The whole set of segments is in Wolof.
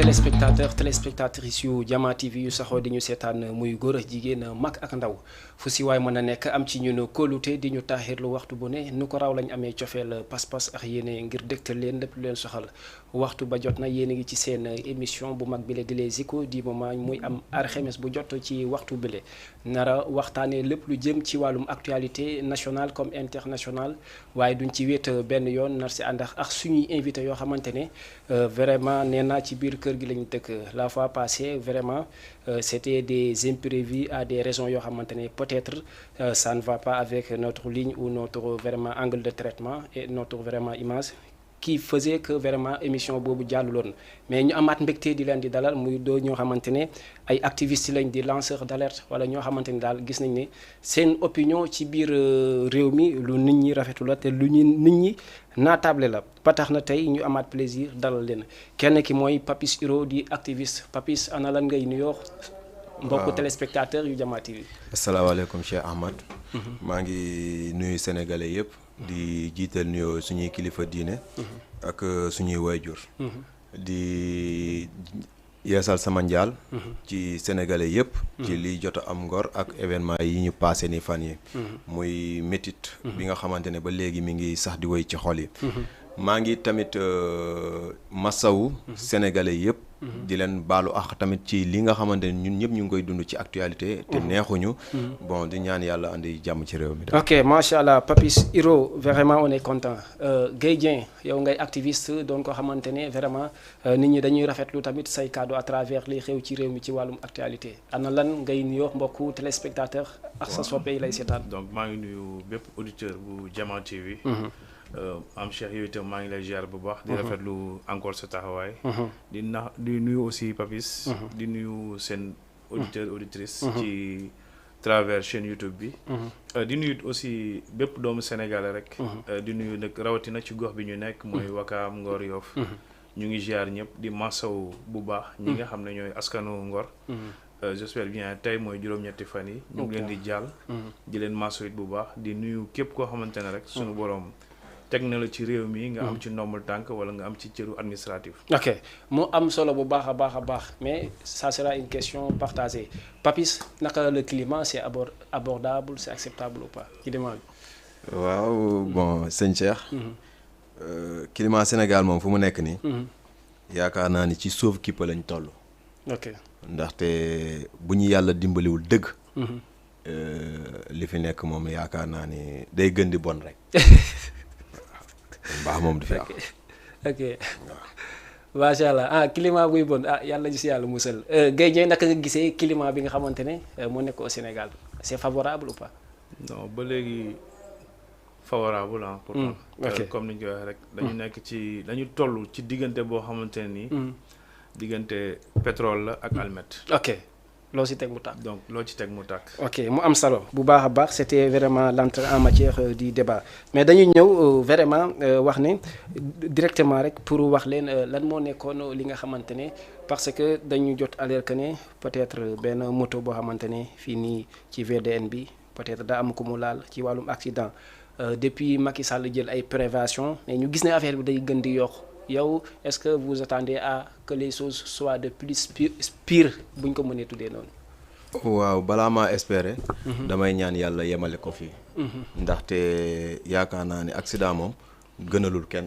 téléspectatrices yu Jama TV yu saxoo di ñu seetaan muy góor ak jigéen mag ak ndaw fu si waay mën a nekk am ci ñun kóolute di ñu taaxirlu waxtu bu ne nu ko raw lañ amee cofeel pas-pas ak yéene ngir dégtal leen lépp lu leen soxal waxtu ba jot na yéen a ngi ci seen émission bu mag bile di Les Échos du moment muy am alxames bu jot ci waxtu bile nara waxtaanee lépp lu jëm ci wàllum actualité nationale comme internationale waaye duñ ci wéet benn yoon nar si ànd ak suñuy invité yoo xamante ne vraiment nee naa ci biir kër gi lañu dëkk la fois passée vraiment c'était des imprévus à des raisons yoo xamante ne peut-être ça ne va pas avec notre ligne ou notre vraiment angle de traitement et notre vraiment image qui faisait que vraiment émission boobu jàlluloon mais ñu amaat mbégte di leen di dalal muy doo ñoo xamante ne ay activistes lañ di lanceur d'alerte wala ñoo xamante ni daal gis nañ ne seen opinion ci biir réew mi lu nit ñi rafetu la te lu ñu nit ñi naatable la ba tax na tey ñu amaat plaisir dalal leen kenn ki mooy Papis Hiro di activiste Papis ana lan ngay nuyoo mbokku téléspectateur yu Jama TV. asalaamaaleykum Cheikh Ahmad. maa ngi nuyu sénégalais yëpp. di jiital nuyoo suñuy kilifa diine. ak suñuy waajur. di yeesal sama njaal. ci sénégalais yëpp. ci liy jot a am ngor ak événement yi ñu passé ni fan yi. muy métit bi nga xamante ne ba léegi mi ngi sax di woy ci xol yi. maa ngi tamit masawu sénégalais yëpp. di leen baalu ak tamit ci li nga xamante ne ñun ñëpp ñu ngi koy dund ci actualité. te neexuñu. bon di ñaan yàlla andi jàmm ci réew mi. ok macha allah Papis Hiro vraiment on est content Guèye Dieng yow ngay activiste doon ko xamante ne vraiment nit ñi dañuy rafetlu tamit say kàddu à travers li xew ci réew mi ci wàllum actualité ana lan ngay nuyoo mbokku téléspectateur ak sa soppe yi lay seetaan. donc maa ngi nuyu bépp auditeur bu Jama TV. am Cheikh yow itam maa ngi lay ziar bu baax. di rafetlu encore sa taxawaay. di nuyu aussi Papis. di nuyu seen auditeur auditrice ci travers chaîne YouTube bi. di nuyu aussi bépp doomu sénégalais rek. di nuyu nag rawatina ci gox bi ñu nekk mooy Wakaam Ngor Yoff. ñu ngi ziar ñëpp di masawu bu baax. ñi nga xam ne ñooy askanu Ngor. j'espère bien tey mooy juróom-ñetti fan yi. ñu ngi leen di jàll. di leen masawu it bu baax di nuyu képp koo xamante ne rek sunu borom. teg na la ci réew mi nga am ci ndombal tànk wala nga am ci cëru administratif. ok mu am solo bu baax a baax mais ça sera une question partagée Papis naka le climat c'est abordable c'est acceptable ou pas ci demande bi. waaw bon sëñ Cheikh. climat Sénégal moom fu mu nekk nii. yaakaar naa ni ci sauve qui peut lañ toll. ok ndaxte bu ñu yàlla dimbaliwul dëgg. li fi nekk moom yaakaar naa ni day gën di bon rek. baax moom du fi am. ok macha allah climat buy bon yàlla ñu si yàlla musal Guèye Dieng naka nga gisee climat bi nga xamante ne moo nekk au Sénégal c'est favorable ou pas. non ba léegi favorable pourtant comme ni ñu koy waxee rek. dañu nekk ci dañu toll ci diggante boo xamante ne nii. diggante pétrole la ak almet. ok loo si teg mu tàkk. donc loo ci teg mu tàkk. ok mu am solo bu baax a baax c'était vraiment l'entrée en matière du débat mais dañuy ñëw vraiment wax ne directement rek pour wax leen lan moo nekkoon li nga xamante ne parce que dañu jot alerte que ne peut-être benn moto boo xamante ne fii nii ci VDN bi peut-être daa am ko mu laal ci wàllum accident depuis Macky Sall jël ay préventions mais ñu gis ne affaire bi day gën di yokk. yow est-ce que vous attendez à que les choses soient de plus pire bu ñu ko mënee tuddee noonu. waaw balaa maa espérer. damay ñaan yàlla yemale ko fii. ndaxte yaakaar naa ne accident moom gënalul kenn.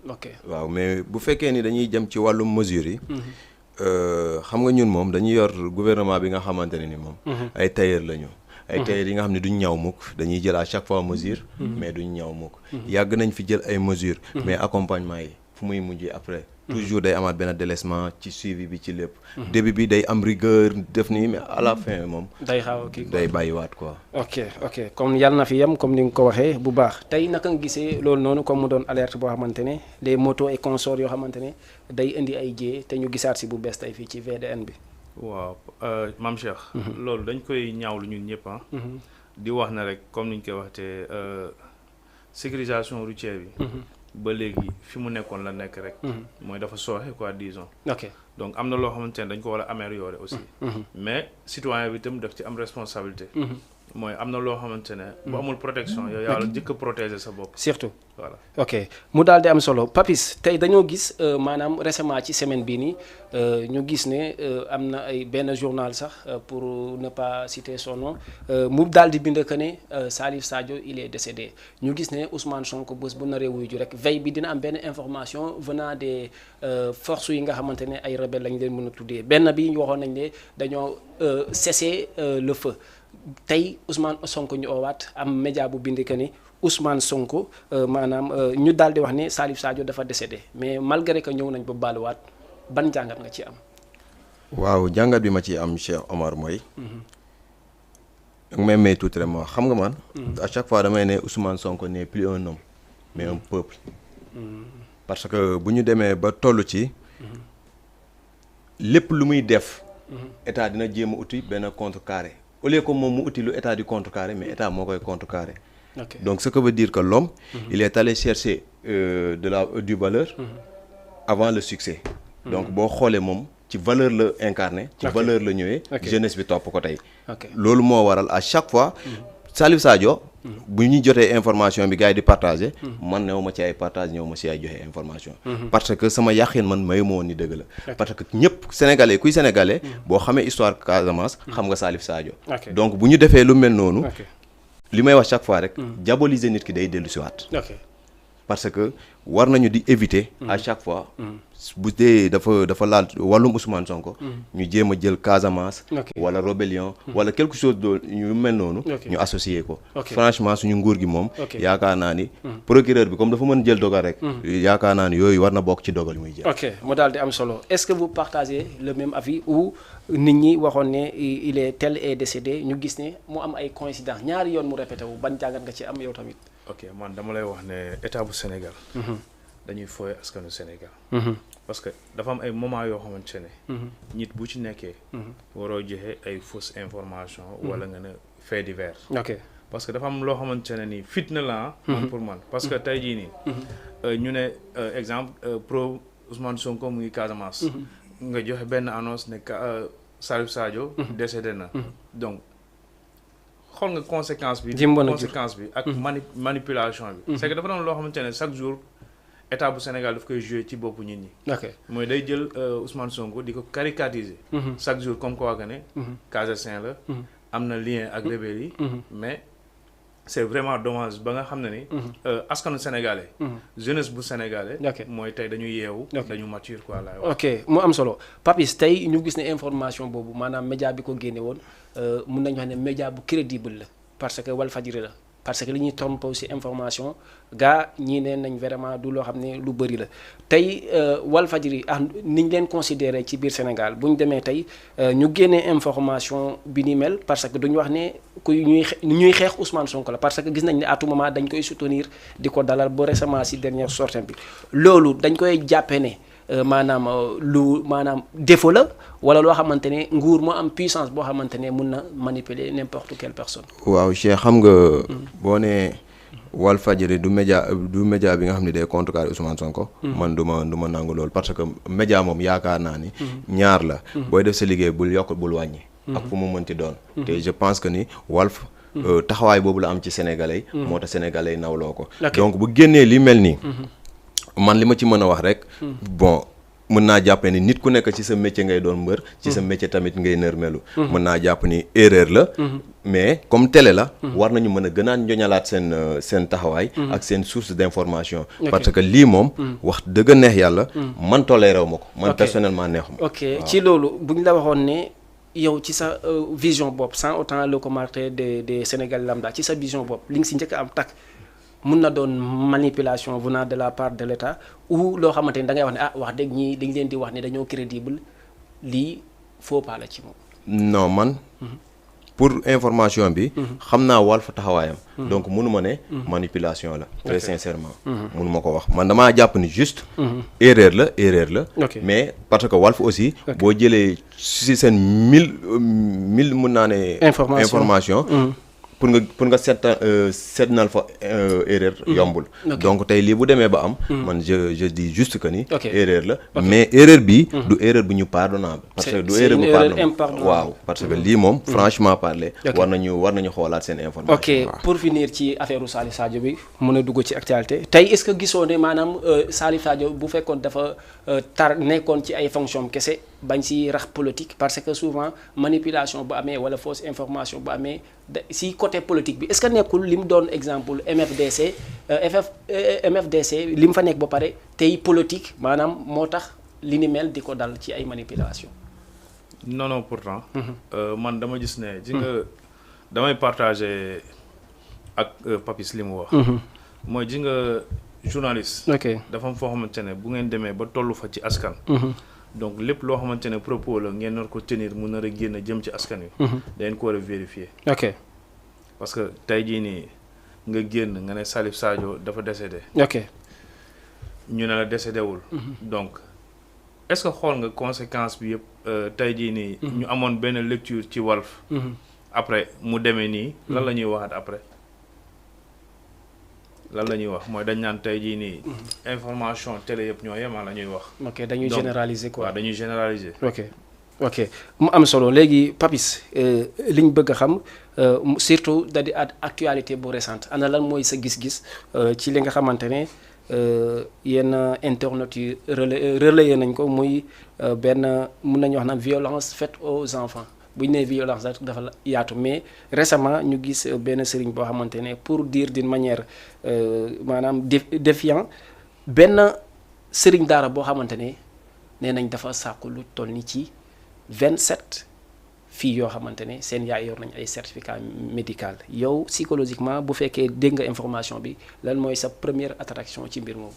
ok waaw mais bu fekkee ni dañuy jëm ci wàllum mesures yi. xam nga ñun moom dañuy yor gouvernement bi nga xamante ne ni moom. ay tailleur lañu. ay tailleur yi nga xam ne duñ ñaw mukk dañuy jël à chaque fois mesure. mais duñ ñaw mukk. yàgg nañ fi jël ay mesures. mais accompagnement yi. fu muy mujjee après toujours day amaat benn délaissement ci suivi bi ci lépp. début bi day am rigueur def nii mais à la fin moom. day xaw a kii day bàyyiwaat quoi. ok comme yàlla na fi yem comme ni nga ko waxee bu baax tey naka nga gisee loolu noonu comme mu doon alerte boo xamante ne les motos et consorts yoo xamante ne day indi ay jiyee te ñu gisaat si bu bees tey fii ci VDN bi. waaw Mame Cheikh. loolu dañ koy ñaawlu ñun ñëpp di wax na rek comme ni ñu koy waxtee sécurisation routière bi. ba léegi fi mu nekkoon la nekk rek. mooy dafa sooxe quoi disons. ok donc am na loo xamante ne dañ ko war a améliorer aussi. mais citoyen bi itam daf ci am responsabilité. mooy am na loo xamante ne. bu amul protection yow yaa la jëkk a protéger sa bopp. surtout voilà. ok mu daal di am solo Papis tey dañoo gis maanaam récemment ci semaine bii nii ñu gis ne am na ay benn journal sax pour ne pas citer son nom mu daal di bind que ne Salif Sadio il est décédé ñu gis ne Ousmane Sonko bés bu naree wuyu ju rek veille bi dina am benn information venant des forces yi nga xamante ne ay rebelles lañ leen mën a tuddee benn bi ñu waxoon nañ ne dañoo cesser le feu. tey Ousmane Sonko ñu oowaat am média bu bind que ni Ousmane Sonko maanaam ñu daal di wax ne Salif Sadio dafa décédé mais malgré que ñëw nañ ba baaluwaat ban jàngat nga ci am. waaw jàngat bi ma ci am Cheikh Omar mooy. may may tuuti rek ma xam nga man. à chaque fois damay ne Ousmane Sonko n'est plus un homme mais un peuple. parce que bu ñu demee ba toll ci. lépp lu muy def. état dina jéem a uti benn contrecarré. au lieu que moom mu uti lu état di contrecarrer mais état moo koy contrecarrer. Okay. Donc ce que veut dire que l'homme il est allé chercher du valeur avant le succès. Donc boo xoolee moom ci valeur la incarné ci valeur la ñëwee jeunesse bi topp ko tey loolu moo waral à chaque fois Salif Sadio bu ñu jotee information bi gars yi di partager man new ma ci ay partage ñëw ma ci ay joxe information parce que sama yàqin man mayu ma woon ni dëgg la parce que ñëpp sénégalais kuy sénégalais boo xamee histoire Casamance xam nga Salif Sadio donc bu ñu defee lu mel noonu li may wax chaque fois rek diaboliser nit ki day dellu si waat parce que war nañu di éviter à chaque fois bu dee dafa laal wàllum Ousmane Sonko ñu jéem a jël Casamance wala rébellion wala quelque chose de ñu mel noonu ñu associé ko franchement suñu nguur gi moom yaakaar naa ni procureur bi comme dafa mën jël dogal rek yaakaar naa ni yooyu war na bokk ci dogal yu muy jël ok mu daal di am solo est-ce que vous partagez le même avis ou nit ñi waxoon ne il est tel est décédé ñu gis ne mu am ay coïncidence ñaari yoon mu répété wu ban jàngat nga ci am yow tamit ok man dama lay wax ne état bu Sénégal dañuy fooy askanu Sénégal parce que dafa am ay moment yoo xamante ne nit bu ci nekkee waroo joxe ay fausse information wala nga ne fait divers ok parce que dafa am loo xamante ne nii fitna la man pour man parce que tey jii nii ñu ne exemple pro Ousmane Sonko mu ngi Casamance nga joxe benn annonce ne Salif Sadio décédé na donc xool nga conséquence bi ak manipulation bi c'est que dafa doon loo xamante ne chaque jour état bu Sénégal daf koy jouer ci boppu nit ñi mooy day jël Ousmane Sonko di ko caricaturiser chaque jour comme quoi que ne Casasin la am na lien ak rebelle yi mais c'est vraiment dommage ba nga xam ne ni askanu sénégalais jeunesse bu sénégalais mooy tey dañu yeewu dañu mature quoi laay wax ok mu am solo Papis tey ñu gis ne information boobu maanaam média bi ko génne woon mun nañu wax ne média bu crédible la parce que Walfadjri la parce que li ñuy tombé aussi information gaa ñii ne nañ vraiment du loo xam ne lu bëri la tey Walfadjri ni ñu leen considéré ci biir Sénégal bu ñu demee tey ñu génnee information bi ni mel parce que duñu wax ne kuy ñuy xeex Ousmane Sonko la parce que gis nañ ne à tout moment dañ koy soutenir di ko dalal ba récemment si dernière sortie bi loolu dañ koy jàppee ne maanaam défaut la wala loo xamante ne nguur moo am puissance boo xamante ne mun na manipuler n'importe quelle personne. waaw Cheikh xam nga boo nee Walfadjri du média bi nga xam ne day contrecarrer Ousmane Sonko. man du ma nangu loolu parce que média moom yaakaar naa ni. ñaar la. booy def sa liggéey bul yokk bul wàññi. ak fu mu mënti doon. te je pense que ni Walf. taxawaay boobu la am ci sénégalais. moo tax sénégalais nawloo ko. donc bu génnee li mel nii. man li ma ci mën a wax rek bon mën naa jàpp ni nit ku nekk ci sa métier ngay doon mbër ci sa métier tamit ngay nërmelu mën naa jàpp ni erreur la mais comme télé la war nañu mën a gën a njoñalaat seen taxawaay ak seen source d'information parce que lii moom wax dëgg neex yàlla man toléré wu ma ko man personnellement neexuma ok ci loolu bu ñu la waxoon ne yow ci sa vision bopp sans autant le commentaire des Sénégalais lambda ci sa vision bopp li nga si njëkk am takk mun na doon manipulation venant de la part de l'État ou loo xamante ni da ngay wax ne wax dëgg ñii dañ leen di wax ne dañoo crédible lii faux pas la ci moom. non man pour information bi xam naa Walf taxawaayam donc mënu ma ne manipulation la très sincèrement mënu ma ko wax man damaa jàpp ni juste erreur la mais parce que Walf aussi boo jëlee si seen mille mën naa ne information pour nga seetanal fa erreur yombul. donc tey lii bu demee ba am. man je dis juste que ni. erreur la mais erreur bi. du erreur bu ñu pardonnable. parce que du erreur bu pardonnable waaw parce que lii moom franchement parler. war nañu xoolaat seen information. ok pour finir ci affaire Salif Sadio bi mën a dugg ci actualité tey est-ce que gisoo ne maanaam Salif Sadio bu fekkoon dafa nekkoon ci ay fonction kese bañ si rax politique parce que souvent manipulation bu amee wala fausse information bu amee si côté politique bi est-ce que nekkul li mu doon exemple MFDC li mu fa nekk ba pare tey politique maanaam moo tax li ni mel di ko dal ci ay manipulation non pourtant man dama gis ne ji nga damay partager ak Papis li mu wax mooy ji nga journaliste dafa am foo xamante ne bu ngeen demee ba tollu fa ci askan donc lépp loo xamante ne propos la ngeen nar ko tenir mu nar a génn jëm ci askan wi dangeen ko war a vérifier parce que tey jii nii nga génn nga ne Salif Sadio dafa décédé ñu ne la décédé wul donc est-ce que xool nga conséquence bi yëpp tey jii nii ñu amoon benn lecture ci Walf après mu demee nii lan la ñuy waxaat après lan la ñuy wax mooy dañ naan tey jii nii information télé yëpp ñoo yemaa la ñuy wax dañuy généraliser quoi waaw dañuy généraliser ok mu am solo léegi Papis li ñu bëgg a xam surtout da di actualité bu récente ana lan mooy sa gis-gis ci li nga xamante ne yenn internautes yi relayé nañ ko muy benn mun nañu wax naan violence faite aux enfants bu ñu nee violence dafa yaatu mais récemment ñu gis benn sëriñ boo xamante ne pour dire d'une manière maanaam défiant benn sëriñ daara boo xamante ne nee nañ dafa sàkku lu toll ni ci 27 filles yoo xamante ne seen yaay yor nañ ay certificat médical yow psychologiquement bu fekkee dégg nga information bi lan mooy sa première attraction ci mbir moomu.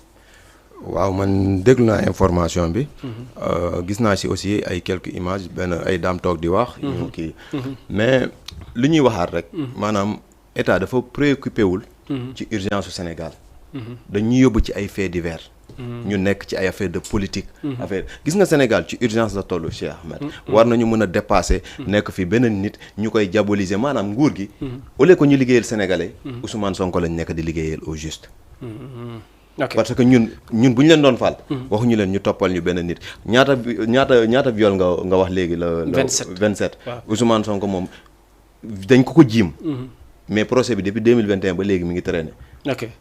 waaw man déglu naa information bi. gis naa si aussi ay quelques images benn ay daam toog di wax. ñu kii mais li ñuy waxaat rek. maanaam état dafa préoccupé wul. ci urgence su Sénégal. dañuy yóbbu ci ay faits divers. ñu nekk ci ay affaire de politique. affaire gis nga Sénégal ci urgence la tollu Cheikh Ahmed. war nañu mën a dépasser. nekk fi beneen nit ñu koy diaboliser maanaam nguur gi. au lieu que ñu liggéeyal sénégalais. Ousmane Sonko lañ nekk di liggéeyal au juste. parce que ñun bu ñu leen doon faal. waxuñu leen ñu toppal ñu benn nit ñaata viol nga wax léegi la. 27 Ousmane Sonko moom dañ ko jiim. mais procès bi depuis 2021 ba léegi mi ngi traîné.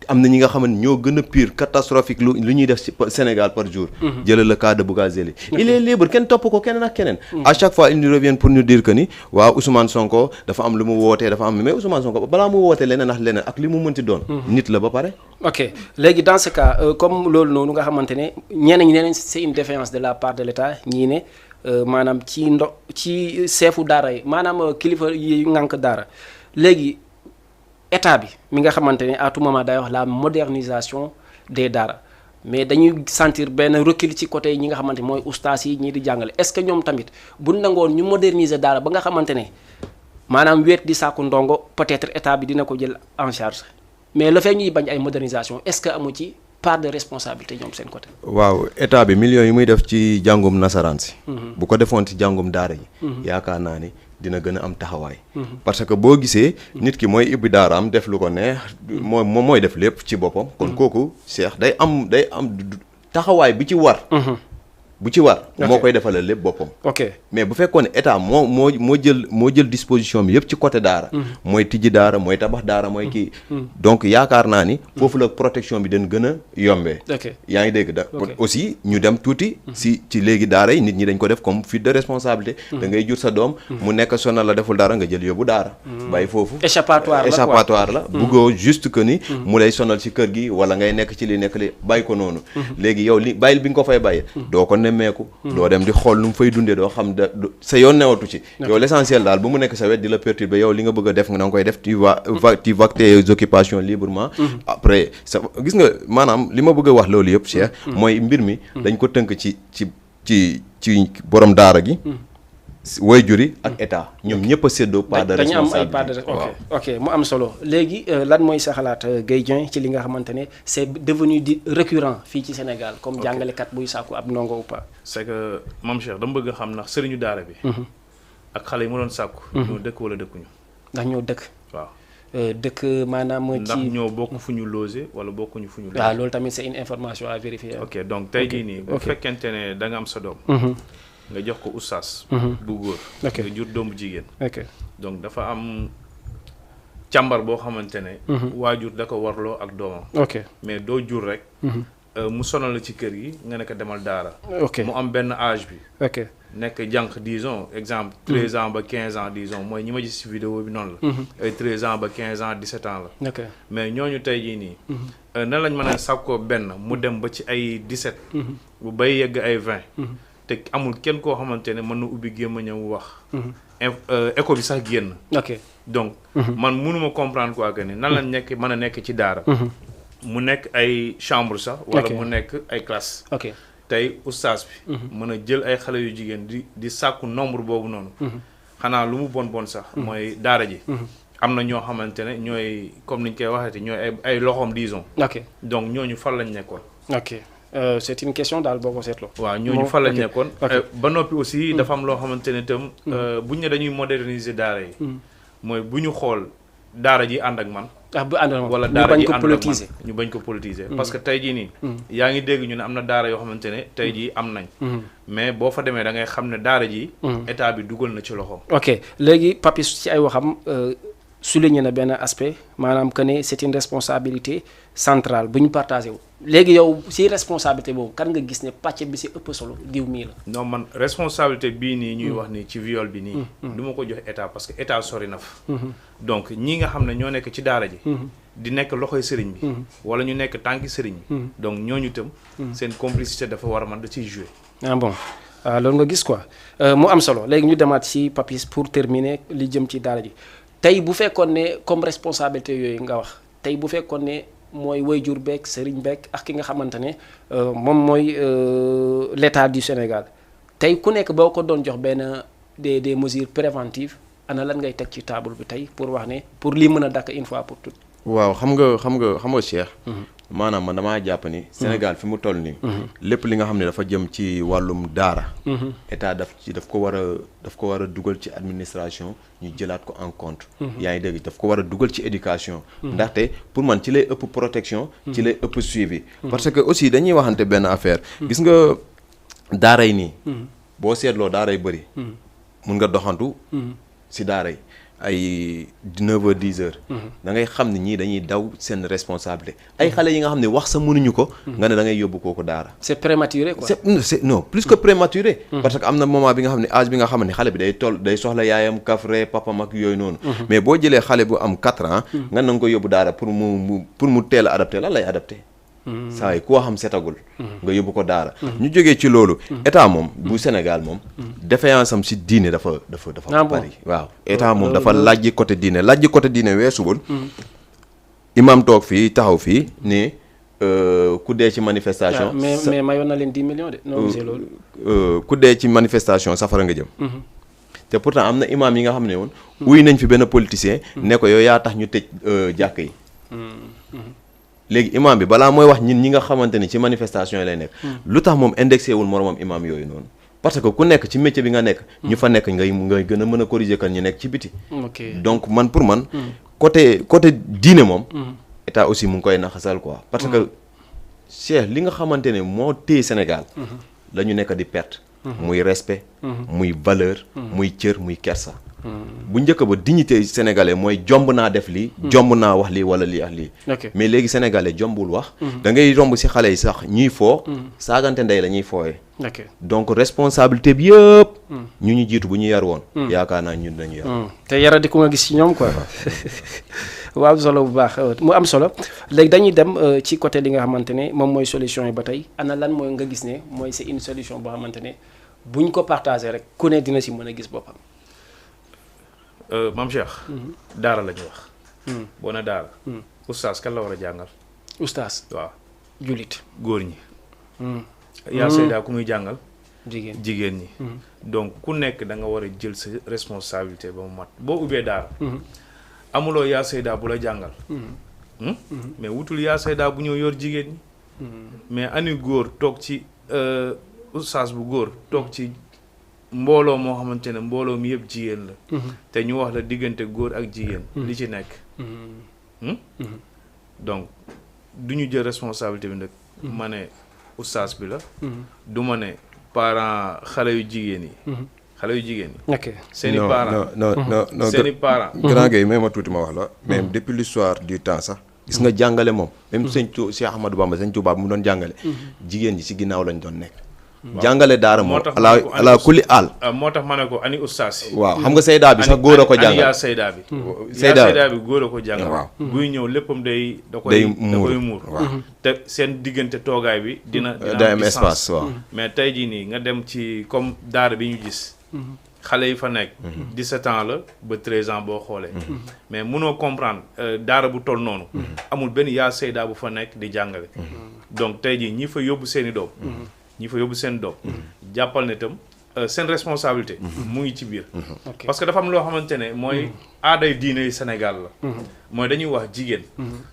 am na ñi nga xam ne ñoo gën a pire catastrophique lu ñuy def ci Sénégal par jour. jëlal le cas de Bougazelli. il est libre kenn topp ko keneen ak keneen. à chaque fois ils nous reviennent pour nous dire que ni waaw Ousmane Sonko dafa am lu mu wootee dafa am mais Ousmane Sonko balaa mu wootee leneen ak li mu mënti doon. nit la ba pare. ok léegi dans ce cas comme loolu noonu nga xamante ne ñeneen ñi nee nañ c'est une défiance de la part de l'État ñii ne maanaam ci seefu daara yi maanaam kilifa yi ngànk daara léegi. état bi mi nga xamante ne à tout moment day wax la modernisation des daara mais dañuy sentir benn recul ci côté ñi nga xamante ne mooy ustaas yi ñii di jàngale est-ce que ñoom tamit bu nangoon ñu moderniser daara ba nga xamante ne maanaam weet di sàkku ndongo peut-être état bi dina ko jël en charge mais le fait ñuy bañ ay modernisation est-ce que amu ci part de responsabilité ñoom seen côté. waaw état bi millions yi muy def ci jàngum nasaraan si. bu ko defoon ci jàngum daara yi. yaakaar naa ni. dina gën a am taxawaay. parce que boo gisee. nit ki mooy ibbi daaraam def lu ko neex. mooy def lépp ci boppam. kon kooku Cheikh day am taxawaay bi ci war. moo koy defalal lépp boppam. mais bu fekkoon ne état moo jël disposition bi yëpp ci côté daara. mooy tijji daara mooy tabax daara mooy kii. donc yaakaar naa ni. foofu la protection bi dañ gën a yombee. yaa ngi dégg aussi ñu dem tuuti. ci léegi daara yi nit ñi dañ ko def comme fuite de responsabilité. da ngay jur sa doom. mu nekk sonal la deful dara nga jël yóbbu daara. bàyyi foofu échappatoire la buggoo juste que ni. mu lay sonal ci kër gi wala ngay nekk ci li nekk li bàyyi ko noonu. léegi yow bàyyil bi nga ko fay bàyyee. doo ko meeku doo dem di xool nu mu fay dundee doo xam sa yoon newatu ci yow l'essentiel daal bu mu nekk sa wet di la perturber yow li nga bëgg a def nga da nga koy def tu vas tes occupations librement après sa gis nga maanaam li ma bëgg a wax loolu yëpp Cheikh mooy mbir mi dañ ko tënk ci borom daara gi waajur yi ak état ñoom ñëpp a séddoo part de responsabilité ok mu am solo léegi lan mooy sa xalaat Gueye Dieng ci li nga xamante ne c'est devenu di récurrent fii ci Sénégal comme jàngalekat buy sàkku ab ndongo ou pas. c'est que Mame Cheikh dama bëgg a xam ndax sëriñu daara bi. ak xale yi mu doon sàkku. ñoo dëkk wala dëkkuñu. ndax ñoo dëkk. waaw dëkk maanaam. ndax ñoo bokk fu ñu loger wala bokkuñu fu ñu. waaw loolu tamit c'est une information à vérifier. ok donc tey jii nii. bu fekkente ne da nga am sa doom. nga jox ko oustaz. bu góor. nga jur doomu jigéen. donc dafa am càmbar boo xamante ne. waajur da ko warloo ak doomam. mais doo jur rek. mu sonal la ci kër gi nga ne ko demal daara. mu am benn âge bi. nekk jànq disons exemple 13 ans ba 15 ans disons mooy ñi ma gis ci vidéo bi noonu la. ay 13 ans ba 15 ans 17 ans la. mais ñooñu tey jii nii. nan lañ mën a sàkkoo benn mu dem ba ci ay 17. bu bay yegg ay 20. te amul kenn koo xamante ne mën na ubbi gémmiñam wax. écho bi sax génn. donc man mënuma comprendre quoi que ni nan lañ nekk mën a nekk ci daara. mu nekk ay chambre sax. wala mu nekk ay classe. tey oustaz bi. mën a jël ay xale yu jigéen di sàkku nombre boobu noonu. xanaa lu mu bon sax. mooy daara ji. am na ñoo xamante ne ñooy comme niñ koy waxeeti ñooy ay loxoom disons. donc ñooñu fan lañ nekkoon. c'est une question daal boo ko seetloo. waaw ñooñu fan lañ nekkoon. ba noppi aussi dafa am loo xamante ne itam. buñ ne dañuy moderniser daara yi. mooy bu ñu xool daara ji ànd ak man. bu ànd ak man wala daara ji ànd ak man ñu bañ ko politiser. parce que tey jii nii. yaa ngi dégg ñu ne am na daara yoo xamante ne tey jii am nañ. mais boo fa demee da ngay xam ne daara ji. état bi dugal na ci loxoom. léegi Papis ci ay waxam souligné na benn aspect maanaam que ne c'est une responsabilité centrale bu ñu partagé wu. léegi yow si responsabilité boobu kan nga gis ne pàcc bi si ëpp solo diw mii la. non man responsabilité bii nii ñuy wax nii ci viol bi nii. du ma ko jox état parce que état sori na fa. donc ñi nga xam ne ñoo nekk ci daara ji. di nekk loxoy sëriñ bi. wala ñu nekk tànki sëriñ bi. donc ñooñu itam. seen complicité dafa war a mën da ciy jouer. loolu nga gis quoi mu am solo léegi ñu demaat si Papis pour terminer li jëm ci daara ji tey bu fekkoon ne comme responsabilité yooyu nga wax tey bu fekkoon ne. mooy waajur beeg sëriñ beeg ak ki nga xamante ne moom mooy l'état du Sénégal tey ku nekk boo ko doon jox benn des mesures préventives ana lan ngay teg ci table bi tey pour wax ne pour lii mën a dakk une fois pour toutes. waaw xam nga Cheikh. maanaam man damaa jàpp ni. Sénégal fi mu toll nii. lépp li nga xam ne dafa jëm ci wàllum daara. état daf ko war a dugal ci administration ñu jëlaat ko en compte. yaa ngi dégg daf ko war a dugal ci éducation. ndaxte pour man ci lay ëpp protection. ci lay ëpp suivi. parce que aussi dañuy waxante benn affaire. gis nga daara yi nii. boo seetloo daara yu bëri. mun nga doxantu. si daara yi. ay 9h 10h. da ngay xam ne ñii dañuy daw seen responsabilité ay xale yi nga xam ne wax sa mënuñu ko. nga ne da ngay yóbbu kooku daara. c'est prématuré quoi. non plus que prématuré. parce que am na moment bi nga xam ne âge bi nga xam ne xale bi day soxla yaayam kafre papam ak yooyu noonu. mais boo jëlee xale bu am 4 ans. nga na nga ko yóbbu daara pour mu teel a adapté lan lay adapté. saa yi koo xam setagul. nga yóbbu ko daara. ñu jógee ci loolu. état moom bu Sénégal moom. défaillance am si diine dafa bari. waaw état moom dafa lajji côté diine weesuwul. imam toog fii taxaw fii ni ku dee ci manifestation. mais mayoon na leen 10 millions de. non gisee loolu. ku dee ci manifestation safara nga jëm. te pourtant am na imam yi nga xam ne woon. wuy nañ fi benn politicien. ne ko yow yaa tax ñu tëj jàkk yi. léegi imam bi balaa mooy wax ñi nga xamante ni ci manifestation yi lay nekk. lu tax moom indexé wul moromam imam yooyu noonu. parce que ku nekk ci métier bi nga nekk. ñu fa nekk ngay gën a mën a corriger kan ñu nekk ci biti. donc pour man. côté diine moom. état aussi mu ngi koy naxasal quoi. parce que Cheikh li nga xamante ne moo téye Sénégal. la ñu nekk di perte. muy respect. muy valeur. muy cër muy kersa. bu njëkk ba dignité sénégalais mooy jomb naa def lii. jomb naa wax lii wala lii ak lii. mais léegi sénégalais jombul wax. da ngay romb ci xale yi sax ñuy foo. saagante ndey la ñuy fooyee. donc responsabilité bi yëpp. ñu jiitu bu ñu yar woon. yaakaar naa ñun dañu yar. te yara di ko nga gis ci ñoom quoi. mu am solo bu baax mu am solo léegi dañuy dem ci côté li nga xamante ne moom mooy solution yi ba tey ana lan mooy nga gis ne mooy c'est une solution boo xamante ne buñ ko partagé rek ku ne dina ci mën a gis boppam. Mame Cheikh. daara la ñu wax. boo ne daara. oustaz kan la war a jàngal. oustaz. waaw jullit. góor ñi. yaa Seyda ku muy jàngal. jigéen ñi. donc ku nekk da nga war a jël sa responsabilité ba mu mat boo ubbee daara. amuloo yaa Seyda bu la jàngal. mais wutul yaa Seyda bu ñëw yor jigéen ñi. mais ani góor toog ci oustaz bu góor toog ci. mbooloo moo xamante ne mbooloo mi yëpp jigéen la. te ñu wax la diggante góor ak jigéen. li ci nekk donc du ñu jël responsabilité bi nag. ma ne oustaz bi la. du ma ne parents xale yu jigéen yi. xale yu jigéen ñi. ok seen i parents non seen i parents. grand gay may ma tuuti ma wax la. même depuis l'histoire du temps sax. gis nga jàngale moom. même Cheikh Ahmadou Bamba sëñ Touba bu mu doon jàngale. jigéen ñi si ginnaaw lañ doon nekk. jàngale daara moom ala kulli aal. moo tax ma ne ko ani ustaas yi. waaw xam nga Seyda bi sax góor a ko jàngal yaa Seyda bi. Seyda bi góor a ko jàngal. waaw buy ñëw léppam da koy muur. te seen diggante toogaay bi dina am espace waaw. mais tey jii nii nga dem ci comme daara bi ñu gis. xale yi fa nekk. 17 ans la ba 13 ans boo xoolee. mais mënoo comprendre daara bu toll noonu. amul benn yaa Seyda bu fa nekk di jàngale. donc tey jii ñi fa yóbbu seen i doom. jàppal ne itam seen responsabilité. mu ngi ci biir. parce que dafa am loo xamante ne mooy aaday diine yi Sénégal la. mooy dañuy wax jigéen.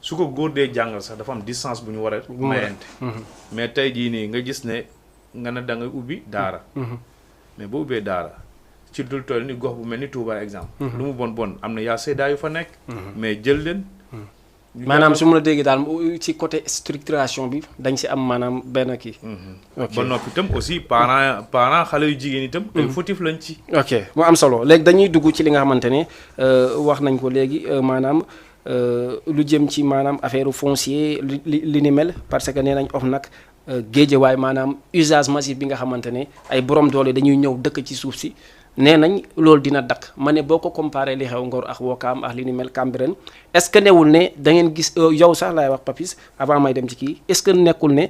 su ko góor dee jàngal sax dafa am distance bu ñu war a mayante. mais tey jii nii nga gis ne nga ne da nga ubbi daara. mais boo ubbee daara ci dul toll ni gox bu mel ni Touba exemple. lu mu bon am na yaa Seyda yu fa nekk. mais jël leen. maanaam su ma la déggee daal ci côté structuration bi dañ si am maanaam benn kii. ba noppi itam aussi parents xale yu jigéen itam. ay fautif lañ ci. ok mu am solo léegi dañuy dugg ci li nga xamante ne wax nañ ko léegi maanaam lu jëm ci maanaam affaire foncier li ni mel parce que nee nañ OFNAC Guédiawaye maanaam usage massif bi nga xamante ne ay borom doole dañuy ñëw dëkk ci suuf si. nee nañ loolu dina dakk ma ne boo ko comparé li xew Ngor ak Wakaam ak li ni mel Cambérène est-ce que newul ne da ngeen gis yow sax laay wax Papis avant may dem ci kii est-ce que nekkul ne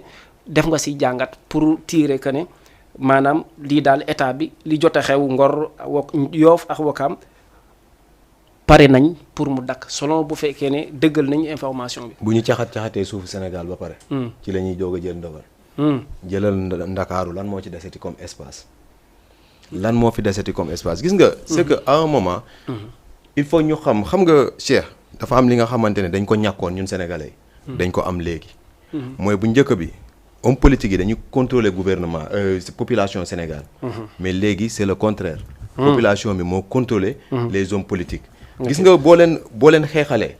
def nga si jàngat pour tirer que ne maanaam lii daal état bi li jot a xew Ngor Yoff ak Wakaam pare nañ pour mu dakk selon bu fekkee ne dëggal nañ information bi. bu ñu caxatee suufu Sénégal ba pare. ci la ñuy doog a jël ndogal. jëlal Ndakaaru lan moo ci deseti comme espace. lan moo fi deseti comme espace gis nga. c'est que à un moment. il faut ñu xam nga Cheikh dafa am li nga xamante ne dañ ko ñàkkoon ñun sénégalais. dañ ko am léegi. mooy bu njëkk bi homme politique yi dañuy contrôler gouvernement population Sénégal. mais léegi c'est le contraire. population bi moo contrôler les hommes politiques. gis nga boo leen xeexalee.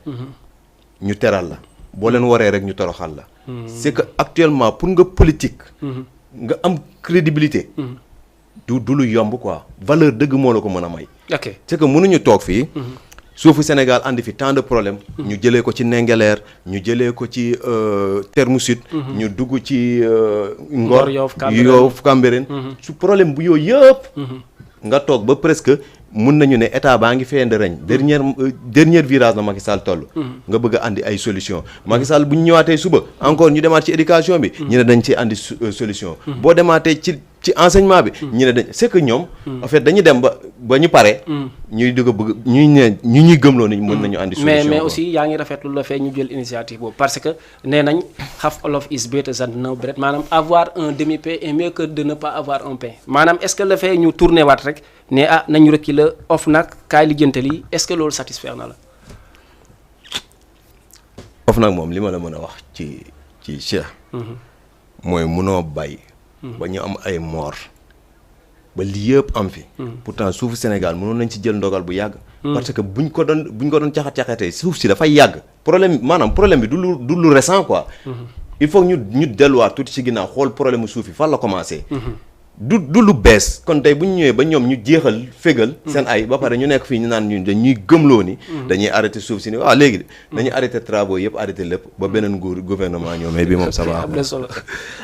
ñu teral la boo leen waree rek ñu toroxal la. c'est que actuellement pour nga politique. nga am crédibilité. du lu yomb quoi valeur dëgg moo la ko mën a may. ok c'est que mënuñu toog fii. suufu Sénégal andi fi tant de problèmes. ñu jëlee ko ci Ndingler ñu jëlee ko ci Terme Sud. ñu dugg ci Ngor Yoff Cambérène su problème bu yooyu yëpp. nga toog ba presque mun nañu ne état baa ngi feyande reñ dernier virage la Macky Sall toll. nga bëgg a andi ay solution Macky Sall bu ñu ñëwaatee suba encore ñu demaat ci éducation bi. ñu ne dañ ci andi solution. boo demaatee ci enseignement bi. ñu ne dañ c'est que ñoom. en fait dañuy dem ba ñu pare. ñuy dugg bëgg ñuy gëmloo ni mën nañu andi. solution mais aussi yaa ngi rafetlu la fee ñu jël initiative boobu parce que nee nañ half olof is better than no bread maanaam avoir un demi-pain est mieux que de ne pas avoir un pain maanaam est-ce que la fee ñu tourné waat rek ne nañu rek la OFNAC kaay lijjante lii est-ce que loolu satisfaire na la. OFNAC moom li ma la mën a wax ci Cheikh. mooy munoo bay. ba ñu am ay mort ba lii yëpp am fi. pourtant suufu Sénégal mënoon nañ ci jël ndogal bu yàgg. parce que buñ ko doon caxatee suuf si dafay yàgg. problème bi du lu récent quoi. il faut ñu delluwaat tuuti ci ginnaaw xool problème mu suuf yi fan la commencé. du lu bees kon tey bu ñu ñëwee ba ñoom ñu jeexal fégal seen ay ba pare ñu nekk fii ñu naan ñu dañuy gëmloo ni. dañuy arrêté suuf si ni waaw léegi dañuy arrêté travaux yëpp arrêté lépp ba beneen gouvernement ñëw mais bi moom ça va. am na solo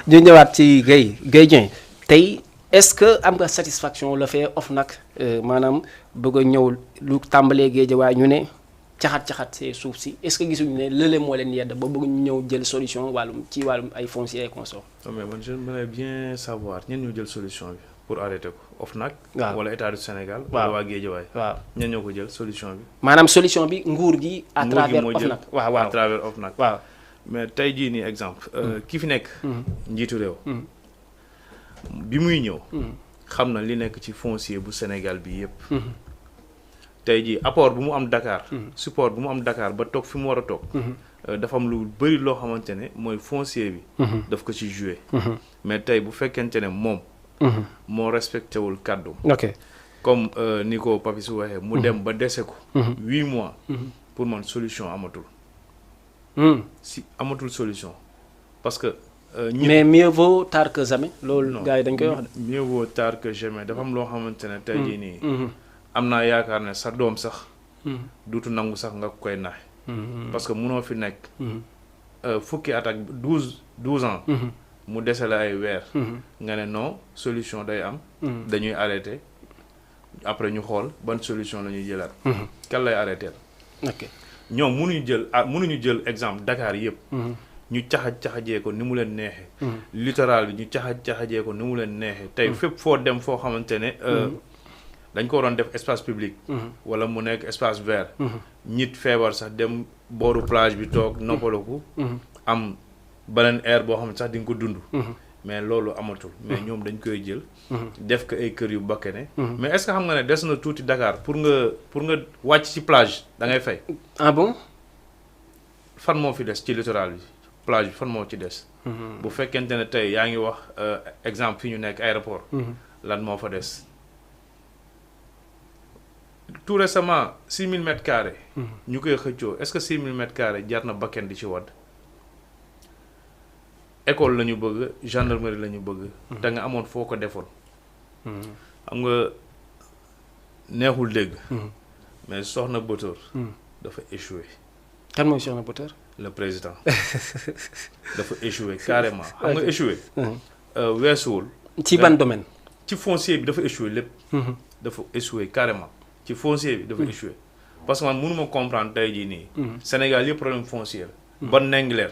ñu ñëwaat ci Guèye Dieng tey est-ce que am nga satisfaction la fee OFNAC maanaam bëgg a ñëw lu tàmbalee Guédiawaye ñu ne caxat see suuf si est-ce que gisuñu ne lële moo leen yedd ba bëgg ñu ñëw jël solution wàllum ay foncier et consort. mais man j'aimerais bien savoir ñen ñoo jël solution bi pour arrêter ko OFNAC. waaw wala état du Sénégal. wala waa Guédiawaye. waaw ñen ñoo ko jël solution bi. maanaam solution bi nguur gi. à travers OFNAC waaw à travers OFNAC. waaw mais tey jii nii exemple. ki fi nekk. njiitu réew. bi muy ñëw. xam na li nekk ci foncier bu Sénégal bi yépp. tey jii apport bu mu am Dakar. support bu mu am Dakar ba toog fi mu war a toog. dafa am lu bëri loo xamante ne mooy foncier bi. daf ko ci jouer. mais tey bu fekkente ne moom. moo respecté wul kàddu. ok comme ni ko Papis waxee. mu dem ba dese ko. 8 mois. pour man solution amatul. si amatul solution parce que. mais mieux vaut tard que jamais. loolu gars yi dañ koy wax de. mieux vaut tard que jamais dafa am loo xamante ne tey jii nii. am naa yaakaar ne sa doom sax. duutu nangu sax nga koy nax. parce que munoo fi nekk. fukki at ak 12 ans. mu dese la ay weer. nga ne non solution day am. dañuy arrêté après ñu xool ban solution la ñuy jëlaat. kan lay arrêté. ok ñoom mënuñu jël exemple Dakar yëpp. ñu caxajee ko ni mu leen neexee. littoral bi ñu caxajee ko ni mu leen neexee. tey fépp foo dem foo xamante ne dañ ko waroon def espace public. wala mu nekk espace vert. nit feebar sax dem booru plage bi toog noppalaku. am beneen air boo xam ne sax di nga ko dund. mais loolu amatul. mais ñoom dañ koy jël. def ko ay kër yu bakkane. mais est-ce que xam nga ne des na tuuti Dakar pour nga wàcc ci plage da ngay fay. ah bon. fan moo fi des ci littoral bi plage bi fan moo ci des. bu fekkente ne tey yaa ngi wax exemple fi ñu nekk aéroport. lan moo fa des. tout récemment 6000 mètres carrés. ñu koy xëccoo est-ce que 6000 mètres carrés jar na bakken di ci wadd. école la ñu bëgg gendarmerie la ñu bëgg. te nga amoon foo ko defoon. xam nga neexul dégg. mais Soxna Bator. dafa échoué. kan mooy Soxna Bator. le président dafa échoué carrément. xam nga échoué. weesuwul. ci ban domaine. ci foncier bi dafa échoué lépp. dafa échoué carrément ci foncier bi dafa échoué. parce que man mënuma comprendre tey jii nii. Sénégal yëpp problème foncier la. ba Ndingler.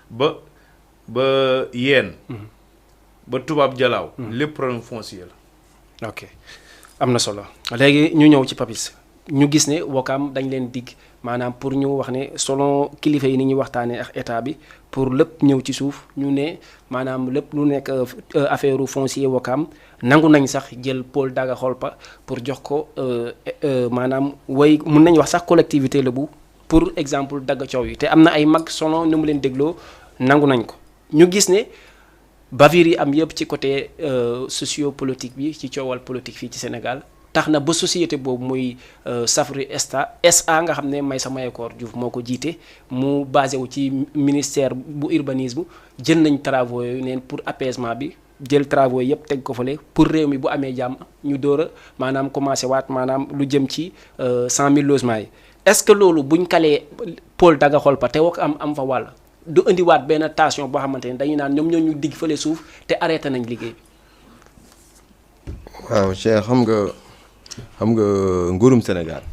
ba yéen. ba tubaab jalaaw. lépp problème foncier la. ok am na solo léegi ñu ñëw ci Papis ñu gis ne Wakaam dañ leen digg maanaam pour ñu wax ne selon kilifa yi ni ñuy waxtaanee ak état bi pour lépp ñëw ci suuf ñu ne maanaam lépp lu nekk affaire foncier Wakaam nangu nañ sax jël Paul Daga Kholpa pour jox ko maanaam mun nañ wax sax collectivité la bu pour exemple dagg coow yi te am na ay mag selon ni mu leen dégloo nangu nañ ko ñu gis ne. bavure yi am yëpp ci côté sociopolitique bi ci coowal politique fii ci Sénégal tax na ba société boobu muy Safri SA nga xam ne Maysa Mayakor Diouf moo ko jiite mu basé wu ci ministère bu urbanisme jël nañ travaux yooyu neen pour apaisement bi jël travaux yëpp teg ko fële pour réew mi bu amee jàmm ñu door a maanaam commencé waat maanaam lu jëm ci 100 000 logements yi est-ce que loolu buñ kalee Paul Daga Kholpa te woo am fa wàll. du indiwaat benn tension boo xamante ne dañuy naan ñoom ñoo ñu digg fële suuf te arrêté nañ liggéey bi. waaw Cheikh xam nga nguurum Sénégal.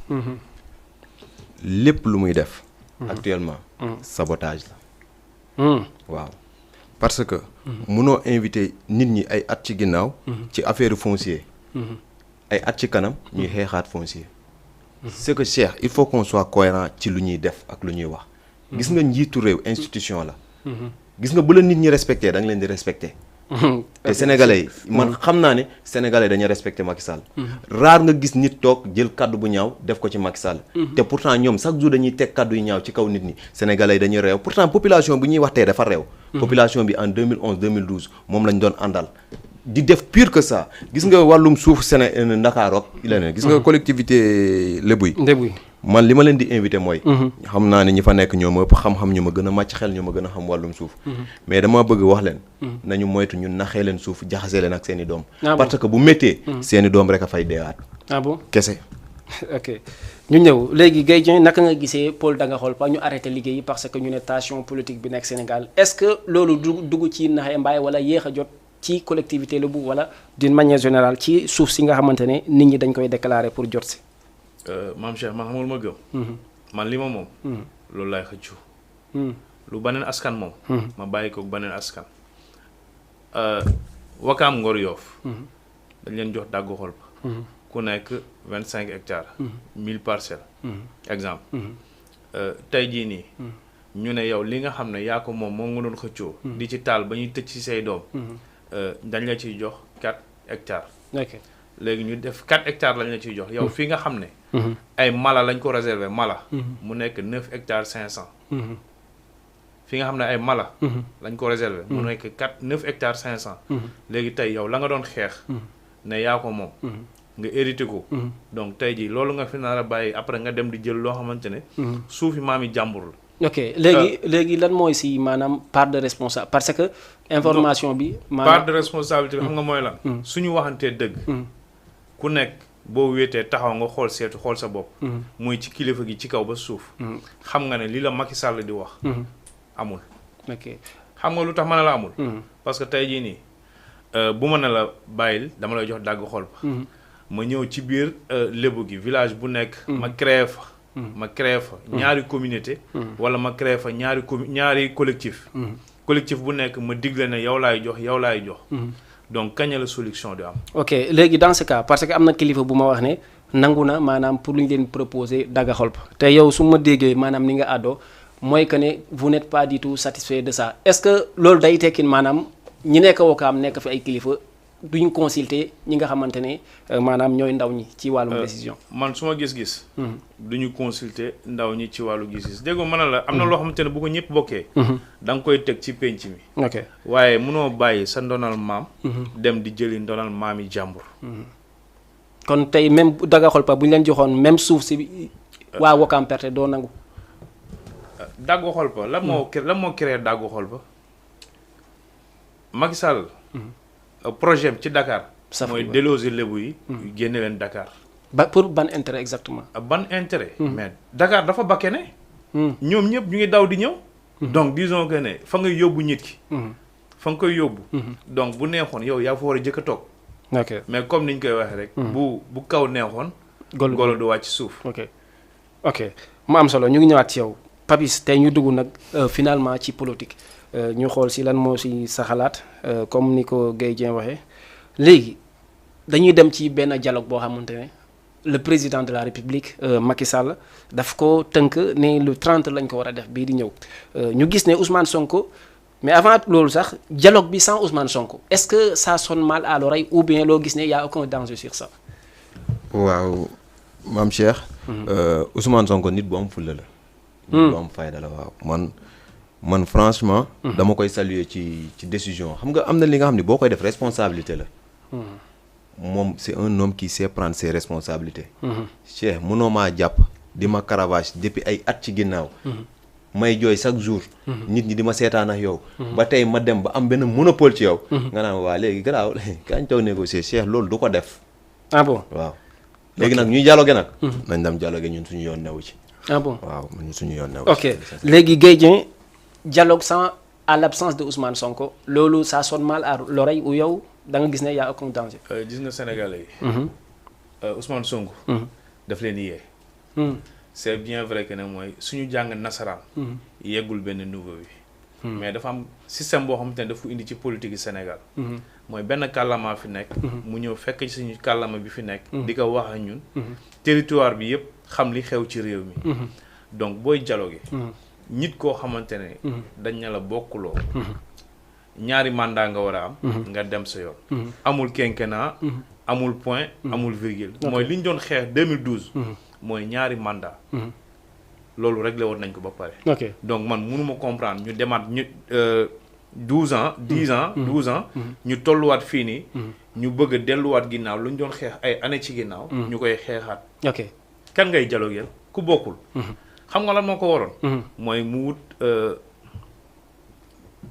lépp lu muy def. actuellement. sabotage la. waaw parce que. munoo invité nit ñi ay at ci ginnaaw. ci affaire foncier. ay at ci kanam ñuy xeexaat foncier. c'est que Cheikh il faut qu'on soit cohérent ci lu ñuy def ak lu ñuy wax. gis nga njiitu réew institution la. gis nga bu la nit ñi respecté da nga leen di respecté. te sénégalais yi man xam naa ne sénégalais dañuy respecté Macky Sall. raar nga gis nit toog jël kaddu bu ñaaw def ko ci Macky Sall. te pourtant ñoom chaque jour dañuy teg kaddu yu ñaaw ci kaw nit ñi sénégalais yi dañuy réew pourtant population bu ñuy wax tey dafa réew. population bi en 2011 2012 moom lañ doon àndal. di def pire que ça gis nga wàllum suuf Ndakaaru ak leneen gis nga collectivité lébu yi. man li ma leen di invité mooy. xam naa ne ñi fa nekk ñoo ma ëpp xam-xam ñu ma gën a màcc xel ñu ma gën a xam wàllum suuf. mais dama bëgg wax leen. nañu moytu ñun naxee leen suuf jaxasee leen ak seen i doom. parce que bu méttee. seen i doom rek a fay deewaat. ah bon kese. ok ñu ñëw léegi Gaye Dieng naka nga gisee Paul Daga Kholpa ñu arrêté liggéey parce que ñu ne tension politique bi nekk Sénégal est-ce que loolu dugg ci naxee mbaay wala yéex a jot ci collectivité la bu wala d'une manière générale ci suuf si nga xamante ne nit ñi dañ koy déclarer pour jot si. maam Cheikh man xamul ma gëm. man li ma moom. loolu laay xëccu. lu beneen askan moom. ma bàyyi ko beneen askan. Wakaam Ngor Yoff. dañ leen jox Daga Kholpa. ku nekk 25 hectares. 1000 parcelles. exemple. tey jii nii. ñu ne yow li nga xam ne yaa ko moom nga doon xëccoo. di ci taal ba ñuy tëj ci say doom. dañ la ciy jox 4 hectares. ok léegi ñu def 4 hectares lañ la ciy jox yow fi nga xam ne. ay mala lañ ko réserver mala. mu nekk 9 hectares 500. fi nga xam ne ay mala. lañ ko réserver mu nekk 9 hectares 500. léegi tey yow la nga doon xeex. ne yaa ko moom. nga hérité ko donc tey jii loolu nga fi nar a bàyyi après nga dem di jël loo xamante ne suufi maami jàmbur la ok léegi lan mooy si maanaam part de responsable parce que information bi maanaam part de responsabilité bi xam nga mooy lan suñu waxantee dëgg ku nekk boo wéetee taxaw nga xool seetu xool sa bopp muy ci kilifa gi ci kaw ba suuf xam nga ne li la Macky Sall di wax amul ok xam nga lu tax ma ne la amul parce que tey jii nii bu ma ne la bàyyil dama lay jox dàgg xol ba ma ñëw ci biir lébu gi village bu nekk ma créé fa ñaari communauté wala ma créé fa ñaari collectif bu nekk ma digle ne yow laay jox donc kañ la solution di am ok léegi dans ce cas parce que am na kilifa bu ma wax ne nangu na maanaam pour lu ñu leen proposer dagga xol ba te yow su ma déggee maanaam ni nga àddoo mooy que ne vous n'êtes pas du tout satisfait de ça est-ce que loolu day tekkin maanaam ñi nekk Wakaam nekk fi ay kilifa duñ consulter ñi nga xamante ne maanaam ñooy ndaw ñi ci wàllum décision. man su ma gis-gis. duñu consulter ndaw ñi ci wàllu gis-gis dégg nga mën la am na loo xamante ne bu ko ñëpp bokkee. da nga koy teg ci penc mi. ok waaye mënoo bàyyi sa ndonal maam. dem di jëli ndonal maam yi jàmbur. kon tey même daga xol pa bu ñu leen joxoon même suuf si waa Wakaam perte doo nangu. daggu xol pa lan moo créé daggu xol pa Macky Sall projet ci Dakar. mooy déloger lébu yi. génne leen Dakar. pour ban intérêt exactement. ban intérêt. mais Dakar dafa bakkene. ñoom ñëpp ñu ngi daw di ñëw. donc disons que ne fa nga yóbbu nit ki. fa nga koy yóbbu. donc bu neexoon yow yaa fa war a jëkk a toog. ok mais comme ni ñu koy waxee rek. bu kaw neexoon. golo du wàcc suuf. ok mu am solo ñu ngi ñëwaat ci yow Papis tey ñu dugg nag finalement ci politique. ñu xool si lan moo si sa xalaat comme ni ko Guèye Dieng waxee léegi dañuy dem ci benn dialogue boo xamante ne le président de la République Macky Sall daf ko tënk ne le 30 lañ ko war a def bii di ñëw ñu gis ne Ousmane Sonko mais avant loolu sax dialogue bi sans Ousmane Sonko est-ce que ça sonne mal à l'oreille ou bien loo gis ne y a aucun danger sur ça. waaw maam Cheikh. Ousmane Sonko nit bu am fulla la. nit bu am fayda la waaw man franchement. dama koy saluer ci décision xam nga am na li nga xam ne boo koy def responsabilité la. moom c'est un homme qui sait prendre ses responsabilités. Cheikh mënoo maa jàpp di ma caravage depuis ay at ci ginnaaw. may jooy chaque jour. nit ñi di ma seetaan ak yow. ba tey ma dem ba am benn monopole ci yow. nga naan waa léegi garaaw kañ taw négocier Cheikh loolu du ko def. ah bon waaw. léegi nag ñuy dialoguer nag. nañ dem dialoguer ñun suñu yoon newu ci. ah bon waaw ñun suñu yoon newu ci. ok léegi Guèye Dieng dialogue sans à l'absence de Ousmane Sonko loolu ça sonne mal à l'oreille ou yow da nga gis ne y a aucun danger. gis nga Sénégalais yi. Ousmane Sonko. daf leen yee. c'est bien vrai que ne mooy suñu jàng nasaraan. yeggul benn niveau bi. mais dafa am système boo xamante ne dafa indi ci politique yi Sénégal. mooy benn kàllaama fi nekk. mu ñëw fekk ci suñu kàllaama bi fi nekk. di ko wax ak ñun. territoire bi yëpp xam li xew ci réew mi. donc booy dialoguer. nit koo xamante ne. dañ na la bokkuloo. ñaari mandat nga war a am. nga dem sa yoon. amul quinquennat. amul point. amul virgule. mooy li ñu doon xeex 2012. mooy ñaari mandat. loolu réglé woon nañ ko ba pare. ok donc man mënuma comprendre ñu demaat ñu 12 ans 10 ans 12 ans. ñu tolluwaat fii nii. ñu bëgg a delluwaat ginnaaw lu ñu doon xeex ay année ci ginnaaw. ñu koy xeexaat. ok kan ngay dialoguer ku bokkul. xam nga lan moo ko waroon. mooy mu wut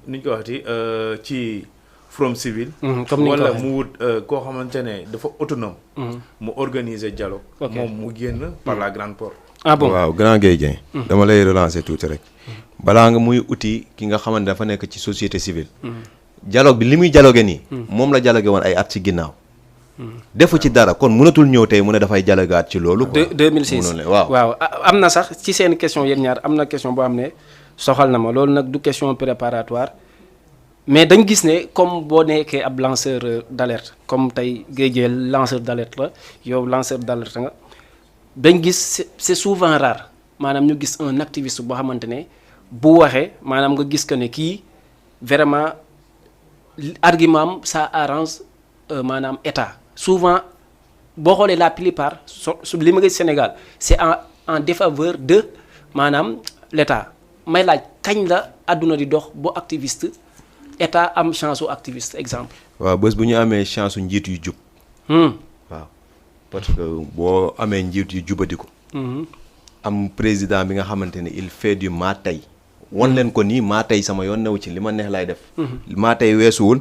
ni ñu ko waxati ci from civil. comme ni wala mu wut koo xamante ne dafa autonome. mu organiser dialogue. moom mu génn par la grande porte. ah bon waaw grand Guèye Dieng dama lay relancer tuuti rek. balaa nga muy uti ki nga xamante dafa nekk ci société civile. dialogue bi li muy dialogué nii. moom la dialogué woon ay at ci ginnaaw. defu ci dara kon mënatul ñëw tey mu ne dafay dialogaat ci loolu. 2006 waaw am na sax ci seen question yéen ñaar am na question boo xam ne soxal na ma loolu nag du question préparatoire mais dañ gis ne comme boo nekkee ab lanceur d'alerte comme tey Guèye Dieng lanceur d'alerte la yow lanceur d'alerte nga dañ gis c'est souvent rare maanaam ñu gis un activiste boo xamante ne bu waxee maanaam nga gis que ne kii vraiment argument am ça arrange maanaam état souvent boo xoolee la plupart su li ma gis Sénégal c'est en défaveur de maanaam l'état may laaj kañ la àdduna di dox bu activiste état am chance u activiste exemple. waaw bés bu ñu amee chance su njiit yu jub. waaw parce que boo amee njiit yu jubadiku am président bi nga xamante ne il fait du maa tey won leen ko nii maa tey sama yoon new ci li ma neex laay def maa tey weesuwul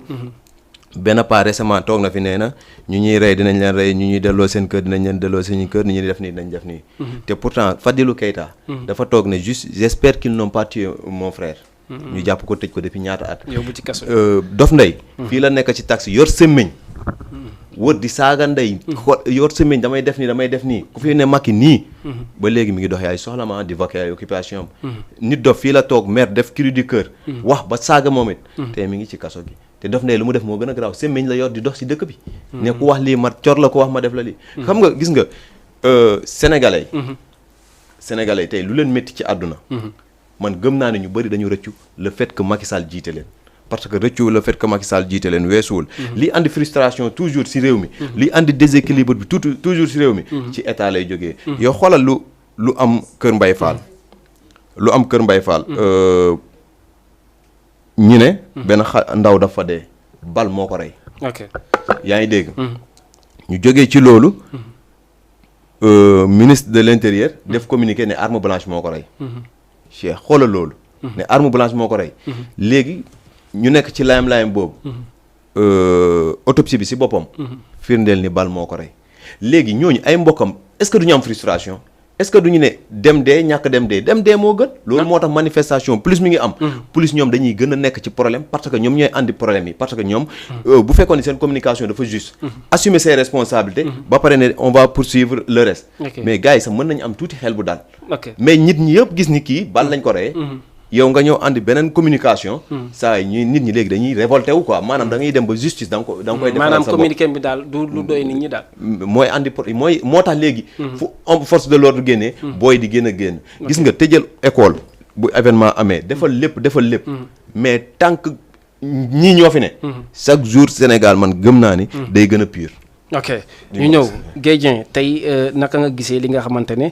benn part récemment toog na fi nee na ñu ñuy rey dinañ leen rey ñu ñuy delloo seen kër dinañ leen delloo seen kër ni ñuy def nii dinañ def nii te pourtant Fadilou Keita dafa toog ne juste j'espère qu'ils n'ont pas tué mon frère ñu jàpp ko tëj ko depuis ñaata at yóbbu ci kaso Dof Ndeye fii la nekk ci taxi yor semmiñ wër di saaga ndey yor semmiñ damay def nii ku fi ne Macky nii ba léegi mi ngi dox ay soxla ma di vaquer ay occupation nit dof fii la toog maire def cri du cœur wax ba saaga moom it te mi ngi ci kaso gi te Dof Ndeye lu mu def moo gën a garaaw semmiñ la yor di dox ci dëkk bi ne ku wax lii ma cor la ko wax ma def la lii xam nga gis nga sénégalais tey lu leen métti ci àdduna man gëm naa ne ñu bëri dañu rëccu le fait que Macky Sall jiite leen parce que rëccu le fait que Macky Sall jiite leen weesuwul li andi frustration toujours ci réew mi li andi déséquilibre bi toujours ci réew mi ci état lay jógee yow xoolal lu am Kër Mbaye Fall ñu ne benn ndaw dafa dee bal moo ko rey ok yaa ngi dégg ñu jógee ci loolu ministre de l'intérieur def communiqué ne arme blanche moo ko rey Cheikh xoolal loolu ne arme blanche moo ko rey léegi ñu nekk ci layam boobu autopsie bi ci boppam firndeel ni bal moo ko rey léegi ñooñu ay mbokkam est-ce que du ñu am frustration est-ce que du ñu ne dem dee ñàkk dem dee moo gën loolu moo tax manifestation plus mi ngi am plus ñoom dañuy gën a nekk ci problème parce que ñoom ñooy andi problème yi parce que ñoom bu fekkoon ni seen communication dafa juste assumer ses responsabilités ba pare ne on va poursuivre le reste mais gars yi sax mën nañu am tuuti xel bu daal mais nit ñi yëpp gis ni kii bal lañ ko reyee yow nga ñëw andi beneen communication saa yi nit ñi léegi dañuy révolté wu quoi maanaam da ngay dem ba justice da nga koy defal maanaam communiqué bi daal du lu doy nit ñi daal mooy andi moo tax léegi fu force de l'ordre génnee booy di génn gis nga tëjal école bu événement amee defal lépp mais tant que ñii ñoo fi ne chaque jour Sénégal man gëm naa ni day gën a pur ok ñu ñëw Gueye Dieng tey naka nga gisee li nga xamante ne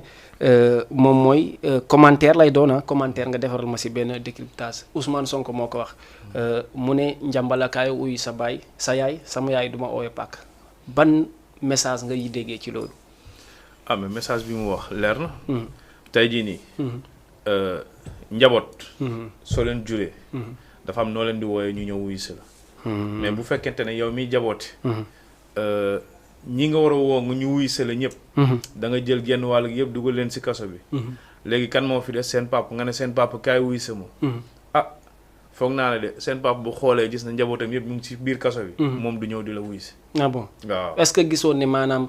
moom mooy commentaire lay doon commentaire nga defaral ma ci benn décryptage Ousmane Sonko moo ko wax mu ne njàmbalakaay uy sa baay sa yaay sama yaay duma ooye pàkk ban message nga yi déggee ci loolu mais message bi mu wax leer na tey jii nii njaboot soo leen juree dafa am noo leen di wooyee ñu ñëw wuyu si la mais bu fekkente ne yow miy jaboote ñi nga war a woo nga ñu wuy sele ñëpp da nga jël genn wàll yëpp dugal leen si kaso bi léegi kan moo fi des seen papa nga ne seen papa kaay wuy sa ma foog naa ne de seen papa bu xoolee gis na njabootam yëpp mu ngi si biir kaso bi moom du ñëw di la wuy si bon waaw est-ce que gisoon ne maanaam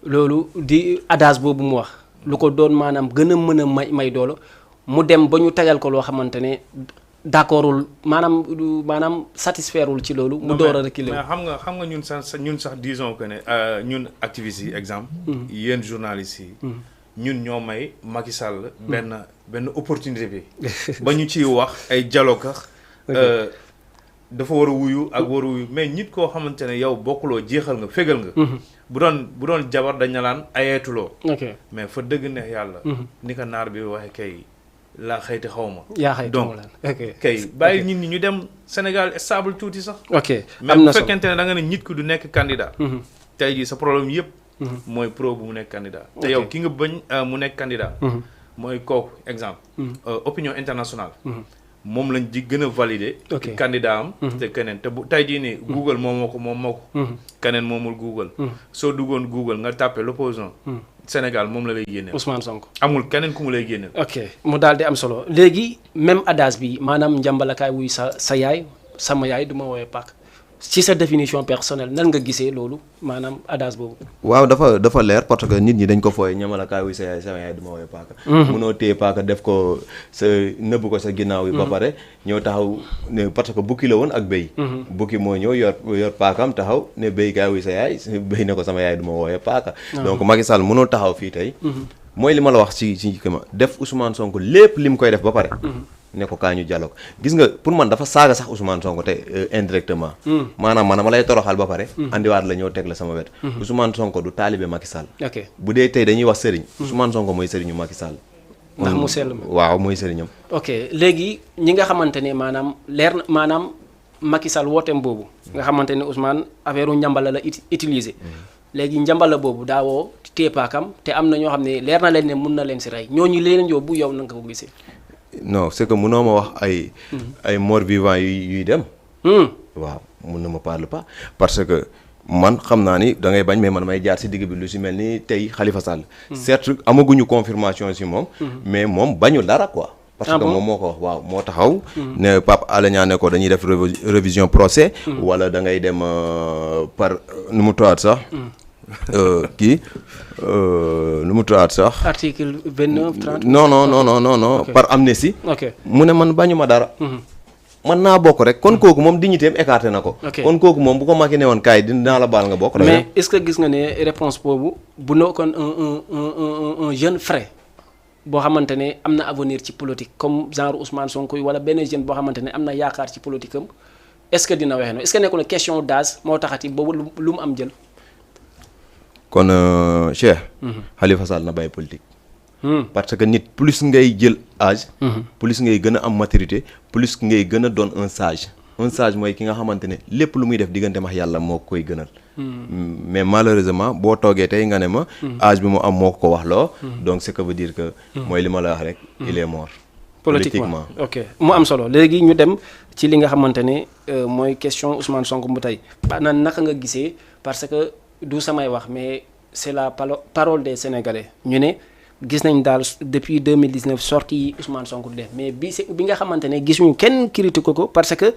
loolu di adage boobu mu wax lu ko doon maanaam gën a mën a may doolo mu dem ba ñu tegal ko loo xamante ne d'accordul maanaam satisfairewul ci loolu mu door a reculer mais xam nga ñun sax disons que ne ñun activistes yi exemple yéen journalistes yi ñun ñoo may Macky Sall benn opportunité bi ba ñu ciy wax ay dialogue dafa war a wuyu ak war a wuyu mais nit koo xamante ne yow bokkuloo jeexal nga fégal nga bu doon jabar dañ na laan ayeetuloo mais fa dëgg neex yàlla ni ko naar bi waxe kay laa xëyti xaw ma donc kay bàyyi nit ñi ñu dem Sénégal stable tuuti sax mais bu fekkente ne da nga ne nit ki du nekk candidat tey jii sa problème yëpp mooy pro bu mu nekk candidat te yow ki nga bañ mu nekk candidat mooy kooku exemple opinion internationale moom lañ di gën a valider candidat am te keneen te bu tey jii nii Google moom moo ko keneen moomul Google soo duggoon Google nga tàppe l'opposant Sénégal moom la lay génneel Ousmane Sonko amul keneen ku mu lay génneel ok mu daal di am solo léegi même adage bi maanaam njàmbalakaay wuy sa yaay sama yaay du ma woowee pàkk ci sa définition personnelle nan nga gisee loolu maanaam adage boobu waaw dafa leer parce que nit ñi dañ ko fooy ñamalakaay wuy sa yaay sama yaay du ma woowee paaka munoo téye paaka def ko sa nëbb ko sa ginnaaw yi ba pare ñëw taxaw ne parce que bukki la woon ak béy bukki moo ñëw yor paakam taxaw ne béy kaay wuy sa yaay béy ne ko sama yaay du ma woowee paaka donc Macky Sall mënul taxaw fii tey mooy li ma la wax ci kama def Ousmane Sonko lépp li mu koy def ba pare ne ko kaa ñu dialogue gis nga pour man dafa saaga sax Ousmane Sonko te indirectement maanaam man ma lay toroxal ba pare andiwaat la ñëw teg la sama wet Ousmane Sonko du taalibe Macky Sall bu dee tey dañuy wax sëriñ Ousmane Sonko mooy sëriñu Macky Sall ndax mu sell waaw mooy sëriñam ok léegi ñi nga xamante ne maanaam leer na maanaam Macky Sall wooteem boobu nga xamante ne Ousmane affaire u njàmbala la utiliser léegi njambala boobu daawoo téepaakam te am na ñoo xam ne leer na leen ne mun na leen si rey ñooñu leen yóbbu yow na nga ko gisee. non c'est que mënoo ma wax ay morts vivants yuy dem. waaw mun na ma parle pas parce que man xam naa ni da ngay bañ mais man may jaar si digg bi lu si mel ni tey Khalifa Sall. certes amaguñu confirmation si moom. mais moom bañul dara quoi. parce que moom moo ko wax waaw moo taxaw. ne Pape Alé Niang ne ko dañuy def révision procès. wala da ngay dem par nu mu tuwaat sax. kii nu mu tuwaat sax. article 29 30. non par amnistie. ok mu ne man bañu ma dara. man naa bokk rek kon kooku moom dignité am écarté na ko. kon kooku moom bu ko Macky ne woon kaay dinaa la baal nga bokk. mais est-ce que gis nga ne réponse boobu bu nekkoon un jeune frais boo xamante ne am na avenir ci politique comme genre Ousmane Sonko wala benn jeune boo xamante ne am na yaakaar ci politique am est-ce que dina waxee noonu est-ce que nekkul ne question d'âge moo taxati boobu lu mu am jël. kon Cheikh. Khalifa Sall na bàyyi politique. parce que nit plus ngay jël âge. plus ngay gën a am maturité plus ngay gën a doon un sage mooy ki nga xamante ne lépp lu muy def diggante max yàlla moo koy gënal. mais malheureusement boo toogee tey nga ne ma. âge bi mu am moo ko wax loo. donc ce que veut dire que. mooy li ma la wax rek. il est mort. politiquement ok mu am solo léegi ñu dem ci li nga xamante ne mooy question Ousmane Sonko bu tey nan naka nga gisee parce que du samay wax mais c'est la parole des Sénégalais ñu ne. gis nañ daal depuis 2019 sortie yi Ousmane Sonko def mais bi nga xamante ne gisuñu kenn critique ko parce que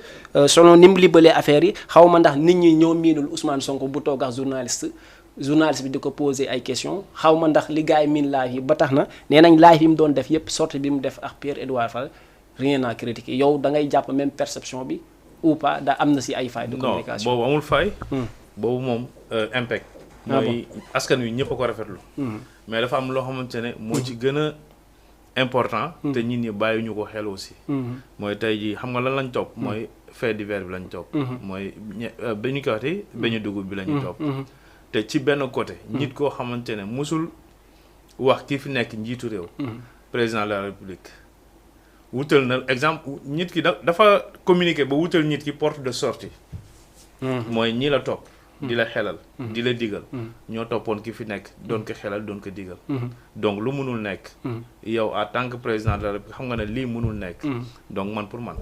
selon ni mu libalee affaire yi xaw ma ndax nit ñi ñoo miinul Ousmane Sonko bu toog ak journaliste bi di ko poser ay questions xaw ma ndax li gars yi miin live yi ba tax na nee nañ live yi mu doon def yépp sortie bi mu def ak Pierre-Edouard Fall rien à critiquer yow da ngay jàpp même perception bi ou pas da am na si ay failles de communication. non boobu amul faille. boobu moom impact. mooy askan wi ñëpp a ko rafetlu. mais dafa am loo xamante ne moo ci gën a important. te nit ñi bàyyi ñu ko xel aussi. mooy tey jii xam nga lan lañ topp. mooy fait divers bi lañ topp. mooy ba ñu koy waxee bañu dugub bi lañu topp. te ci benn côté. nit koo xamante ne musul wax ki fi nekk njiitu réew. président de la république. wutal na exemple nit ki dafa communiquer ba wutal nit ki porte de sortie. mooy ñi la topp. di la xelal di la digal ñoo toppoon ki fi nekk doon ko xelal doon ko digal donc lu mënul nekk yow en tant que président de la République xam nga ne lii mënul nekk donc man pour man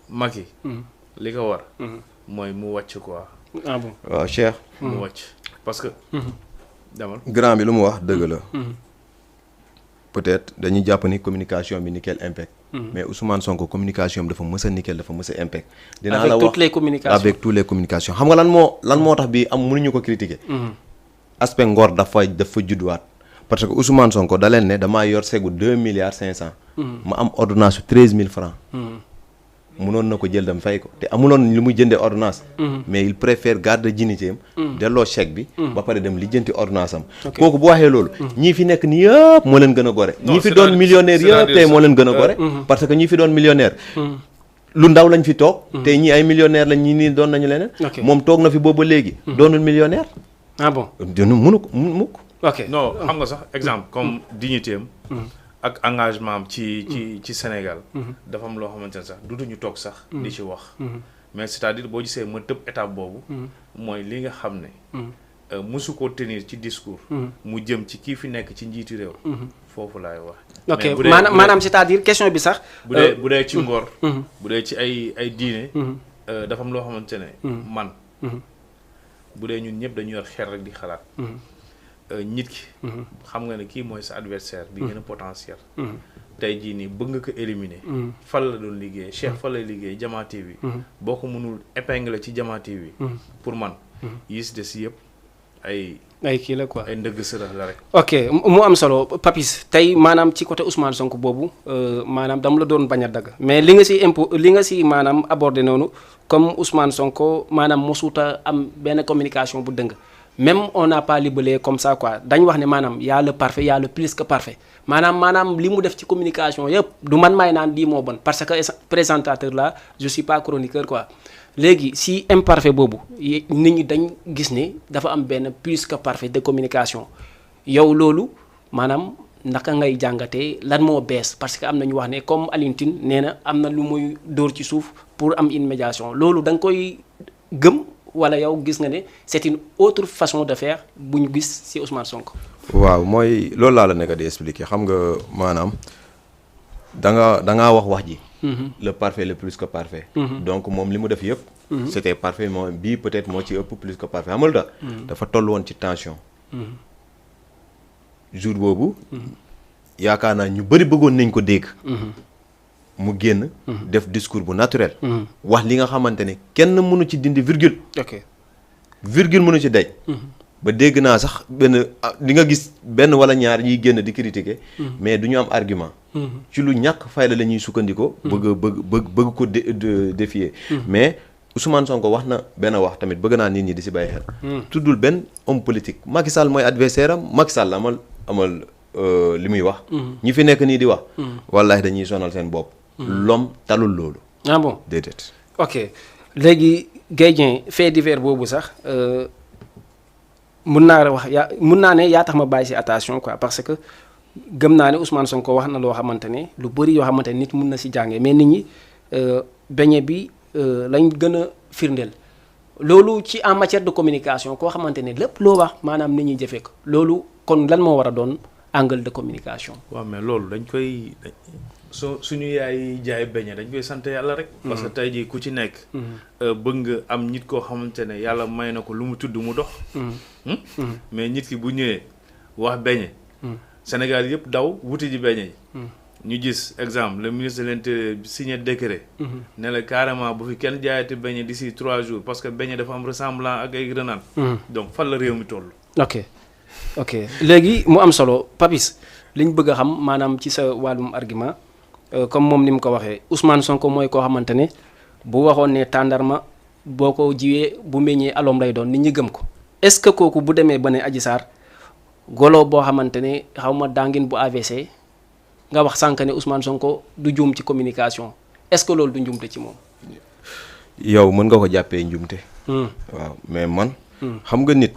Macky li ko war mooy mu wàcc quoi waaw Cheikh mu wàcc parce que demal grand bi lu mu wax dëgg la peut-être dañuy jàpp ni communication bi nickel impact mais Ousmane Sonko communication bi dafa mës a nickel dafa mës a impact. dinaa la wax avec toutes les communications xam nga lan moo tax bi am mënuñu ko critiquer. aspect ngor dafa judduwaat. parce que Ousmane Sonko da leen ne damaa yor segu 2 milliards 500. ma am ordonnance su 13000 francs. mënoon na ko jël dem fay ko te amuloon lu muy jëndee ordonnance. mais il préfère garder dignité am. delloo chèque bi. ba pare dem lijjanti ordonnance am. kooku bu waxee loolu. ñii fi nekk nii yëpp moo leen gën a gore. ñii fi doon millionnaire yëpp tey moo leen gën a gore. parce que ñii fi doon millionnaire. lu ndaw lañ fi toog. tey ñii ay millionnaire lañ ñii nii doon nañu leneen. moom toog na fi boobu ba léegi. doonul millionnaire. ah bon mënu ko mukk. ok non xam nga sax exemple comme dignité am. ak engagement am ci Sénégal. dafa am loo xamante ne sax dutuñu toog sax. di ci wax. mais c'est-à-dire boo gisee ma tëb étape boobu. mooy li nga xam ne. mosu ko tenir ci discours. mu jëm ci kii fi nekk ci njiitu réew. foofu laay wax. ok maanaam c'est-à-dire question bi sax. bu dee ci ngor. bu dee ci ay diine. dafa am loo xamante ne. man. bu dee ñun ñëpp dañu yor xel rek di xalaat. nit ki. xam nga ne kii mooy sa adversaire bi gën a potentiel. tey jii nii bëgg nga ko éliminer. fan la doon liggéey Cheikh fan lay liggéey Jama TV. boo ko mënul épingler ci Jama TV. pour man yi si des yëpp ay kii la quoi ay ndëgg sërëx la rek. ok mu am solo Papis tey maanaam ci côté Ousmane Sonko boobu maanaam dama la doon bañ a dagg mais li nga si maanaam abordé noonu comme Ousmane Sonko maanaam mosuta am benn communication bu dëng. même on n'a pas libellé comme ça quoi dañ wax ne maanaam y a le parfait y a le plus que parfait maanaam li mu def ci communication yëpp du man maay naan lii moo bon parce que présentateur là je suis pas chroniqueur quoi léegi si imparfait boobu nit ñi dañ gis ne dafa am benn plus que parfait de communication yow loolu maanaam naka ngay jàngatee lan moo bees parce que am na ñu wax ne comme Alioune Tine nee na am na lu muy dóor ci suuf pour am une médiation loolu da nga koy gëm wala yow gis nga ne c'est une autre façon de faire bu ñu gis ci Ousmane Sonko. waaw mooy loolu laa la nekk di expliquer xam nga maanaam da ngaa wax ji. le parfait le plus que parfait. donc moom li mu def yëpp. c'était parfait moom bii peut-être moo ci ëpp plus que parfait xamul da dafa toll woon ci tension. jour boobu. yaakaar naa ñu bëri bëggoon nañ ko dégg. mu génn. def discours bu naturel. wax li nga xamante ne kenn mënu ci dindi virgule. ok virgule mënu ci daj. ba dégg naa sax di nga gis benn wala ñaar ñuy génn di critiquer. mais du ñu am argument. ci lu ñàkk fayda la ñuy sukkandikoo. bëgg ko défier. mais Ousmane Sonko wax na benn wax tamit bëgg naa nit ñi di si bàyyi xel. tuddul benn homme politique Macky Sall mooy adversaire am Macky Sall amal li muy wax. ñi fi nekk nii di wax. wallahi dañuy sonal seen bopp. l'homme talul loolu. ah bon déedéet. ok léegi Gaye Dieng fait divers boobu sax. mun naa ne yaa tax ma bàyyi si attention quoi parce que gëm naa ne Ousmane Sonko wax na loo xamante ne lu bëri yoo xamante ne nit mun na si jàngee mais nit ñi beñe bi lañ gën a firndeel loolu ci en matière de communication koo xamante ne lépp loo wax maanaam nit ñi jëfee ko loolu kon lan moo war a doon angle de communication. waaw mais loolu dañ koy suñu yaay jaay beñe dañ koy sant yàlla rek. parce que tey jii ku ci nekk. bëgg nga am nit koo xamante ne yàlla may na ko lu mu tudd mu dox. mais nit ki bu ñëwee wax beñe. Sénégal yëpp daw wuti ji beñe yi. ñu gis exemple le ministre de l'Intérieur signé décret. ne la carrément bu fi kenn jaayati beñe d'ici 3 jours parce que beñe dafa am ressemblant ak ay grenade. donc fan la réew mi toll. ok léegi mu am solo Papis li ñu bëgg a xam maanaam ci sa wàllum argument. comme moom ni mu ko waxee Ousmane Sonko mooy koo xamante ne bu waxoon ne tàndarma boo ko jiwee bu meññee aloom lay doon nit ñi gëm ko est-ce que kooku bu demee ba ne Adji Sarr golo boo xamante ne xaw ma dangin bu AVC nga wax sànq ne Ousmane Sonko du juum ci communication est-ce que loolu du njuumte ci moom. yow mën nga ko jàppee njuumte. waaw mais man. xam nga nit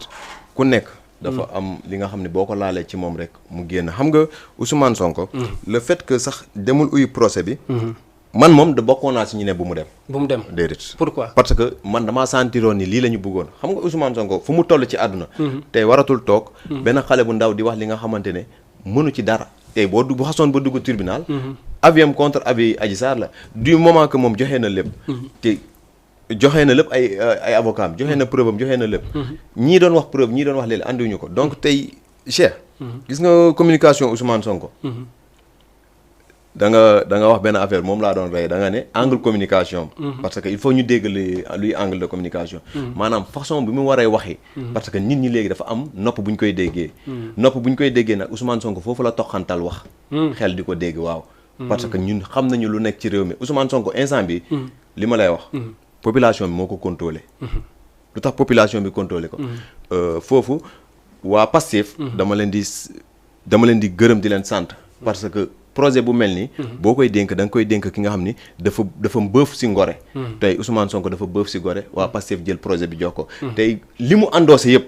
ku nekk. dafa am li nga xam ne boo ko laalee ci moom rek mu génn xam nga Ousmane Sonko. le fait que sax demul uyu procès bi. man moom da bokkoon naa si ñu ne bu mu dem. bu mu dem déedéet. pourquoi parce que man damaa sentiroon ni lii la ñu bëggoon xam nga Ousmane Sonko fu mu toll ci àdduna. tey waratul toog. benn xale bu ndaw di wax li nga xamante ne mënu ci dara. tey bu xasoon ba dugg tribunal. aviam contre avis Adji Sarr la du moment que moom joxe na lépp. te joxe na lépp ay avocat am joxe na preuve am joxe na lépp. ñii doon wax preuve ñii doon wax léegi andiwuñu ko donc tey Cheikh. gis nga communication Ousmane Sonko. da nga wax benn affaire moom laa doon rey da nga ne angle communication. parce que il faut ñu dégg luy angle de communication. maanaam façon bi mu waree waxee. parce que nit ñi léegi dafa am nopp bu ñu koy déggee. nopp bu ñu koy déggee nag Ousmane Sonko foofu la toxantal wax. xel di ko dégg waaw. parce que ñun xam nañu lu nekk ci réew mi Ousmane Sonko instant bi li ma lay wax. population bi moo ko contrôlé. lu tax population bi contrôlé ko. foofu waa Pastef. dama leen di gërëm di leen sant. parce que projet bu mel nii. boo koy dénk da nga koy dénk ki nga xam ni dafa mbëf si ngore. tey Ousmane Sonko dafa bëf si gore waa Pastef jël projet bi jox ko. tey li mu endossé yëpp.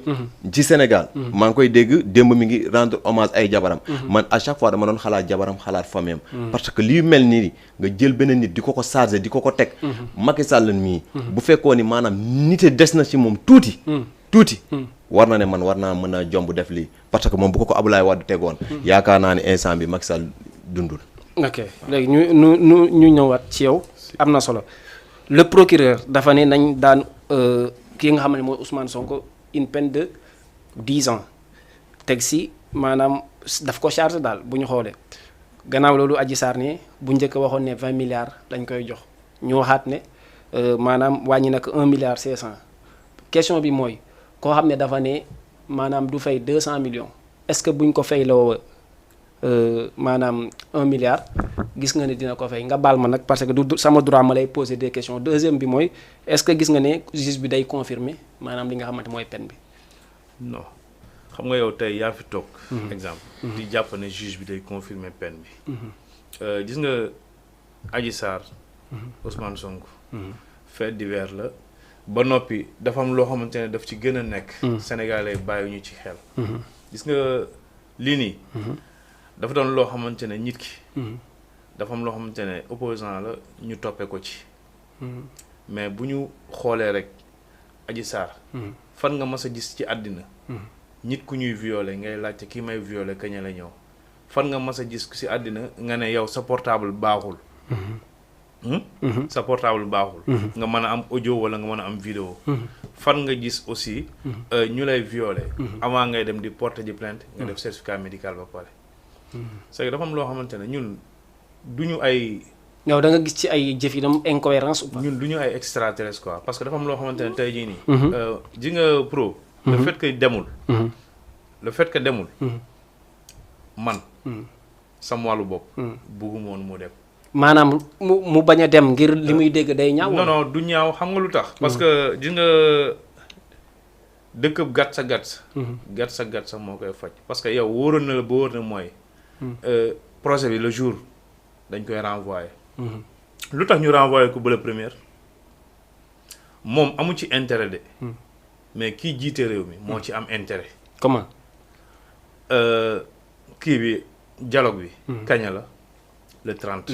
ci Sénégal. maa ngi koy dégg démb mi ngi rendre hommage ay jabaram. man à chaque fois dama doon xalaat jabaram xalaat famille am. parce que li mel nii nga jël benn nit di ko chargé di ko teg. Macky Sall mii. bu fekkoon ni maanaam nite des na ci moom tuuti. war na ne man war naa mën a jomb def lii parce que moom bu ko Abdoulaye Wade tegoon. yaakaar naa ne instant bi Macky Sall dundul. ok léegi ñu ñëwaat ci yow am na solo le procureur dafa ne nañ daan ki nga xam ne mooy Ousmane Sonko une peine de 10 ans teg si maanaam daf ko chargé daal bu ñu xoolee gannaaw loolu Adji Sarr ne bu njëkk waxoon ne 20 milliards lañ koy jox ñu waxaat ne maanaam wàññi na ko 1 milliard 500 question bi mooy koo xam ne dafa ne maanaam du fay 200 millions est-ce que buñ ko fayloo maanaam 1 milliard gis nga ne dina ko fay nga baal ma nag parce que du sama droit ma lay poser des questions deuxième bi mooy est-ce que gis nga ne juge bi day confirmer maanaam li nga xamante mooy peine bi. non xam nga yow tey yaa fi toog. exemple di jàpp ne juge bi day confirmer peine bi. gis nga Adji Sarr. Ousmane Sonko. fait divers la ba noppi dafa am loo xamante ne daf ci gën a nekk. Sénégalais bàyyi ñu ci xel. gis nga lii nii. dafa doon loo xamante ne nit ki. dafa am loo xamante ne opposant la ñu toppee ko ci. mais bu ñu xoolee rek Adji Sarr fan nga mas a gis ci àddina nit ku ñuy violé ngay laajte kii may violé kañ la ñëw fan nga mas a gis ci àddina nga ne yow sa portable baaxul sa portable baaxul nga mën a am audio wala nga mën a am vidéo fan nga gis aussi ñu lay violé avant ngay dem di porter ji plainte nga def certificat médical ba pare c'est que dafa am loo xamante ne ñun duñu ay yow da nga gis ci ay jëf yi dam incohérence ou pas ñun duñu ay extraterrestre quoi parce que dafa am loo xamante ne tey jii nii ji nga pro le fait que demul man sama wàllu bopp bugguma woon mu dem maanaam mu bañ a dem ngir li muy dégg day ñaaw. non du ñaaw xam nga lu tax. parce que gis nga dëkk gàtt sa gàtt sa moo koy faj. parce que yow wóoroon na la ba wóor na mooy. procès bi le jour dañ koy renvoyer. lu tax ñu renvoyer ko ba le premier moom amu ci intérêt de. mais kii jiite réew mi moo ci am intérêt. comment. kii bi dialogue bi. kañ la. le 30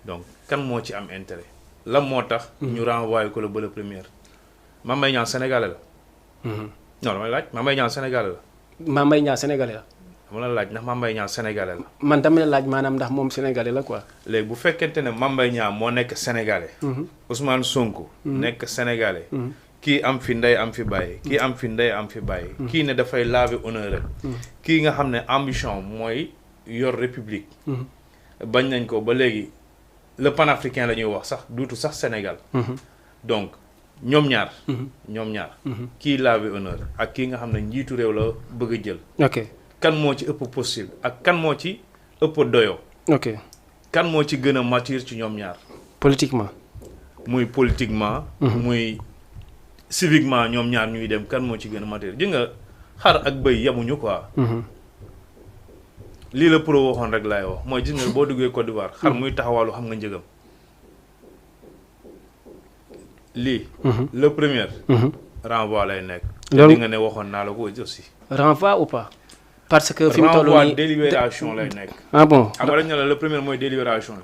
donc kan moo ci am intérêt lan moo tax ñu renvoyé ko la ba le premier Mame Mbaye Niang sénégalais la non damay laaj Mame Mbaye Niang sénégalais la Mame Mbaye Niang sénégalais la dama la laaj ndax Mame Mbaye Niang sénégalais la man dama la laaj maanaam ndax moom sénégalais la quoi léegi bu fekkente ne Mame Mbaye Niang moo nekk sénégalais Ousmane Sonko nekk sénégalais kii am fi ndey am fi bàyyi kii am fi ndey am fi bàyyi kii ne dafay laver honneur kii nga xam ne ambition mooy yor république bañ nañ ko ba léegi le panafricain la ñuy wax sax duutu sax Sénégal donc ñoom ñaar kii laver honneur ak kii nga xam ne njiitu réew la bëgg a jël ok kan moo ci ëpp possible ak kan moo ci ëpp doyo ok kan moo ci gën a mature ci ñoom ñaar politiquement muy civiquement ñoom ñaar ñuy dem kan moo ci gën a mature ji nga xar ak bëy yemuñu quoi lii la pro waxoon rek laay wax mooy gis nga boo duggee Côte d'Ivoire xar muy taxawaalu xam nga njëgam lii le premier renvoi lay nekk loolu di nga ne waxoon naa la ko aussi renvoi ou pas parce que fi mu toll nii renvoi délibération lay nekk ah bon xam nga dañ ne la le premier mooy délibération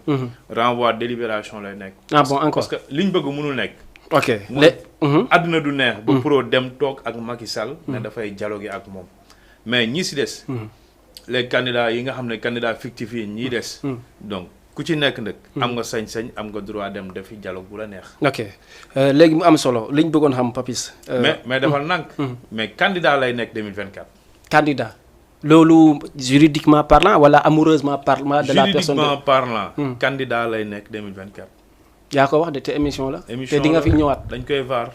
renvoi délibération lay nekk ah bon encore parce que liñ bëgg mënul nekk ok àdduna du neex ba pro dem toog ak Macky Sall ne dafay dialoguer ak moom mais ñi si des les candidats yi nga xam ne candidats fictifs yi ñii des donc ku ci nekk nag am nga sañ-sañ am nga droit dem defi dialogue bu la neex ok léegi mu am solo liñ bëggoon xam Papis mais defal nànk mais candidat lay nekk 2024 candidat loolu juridiquement parlant wala amoureusement parlant de la personne juridiquement parlant candidat lay nekk 2024 yaa ko wax de te émission la te di nga fi ñëwaat dañ koy vaar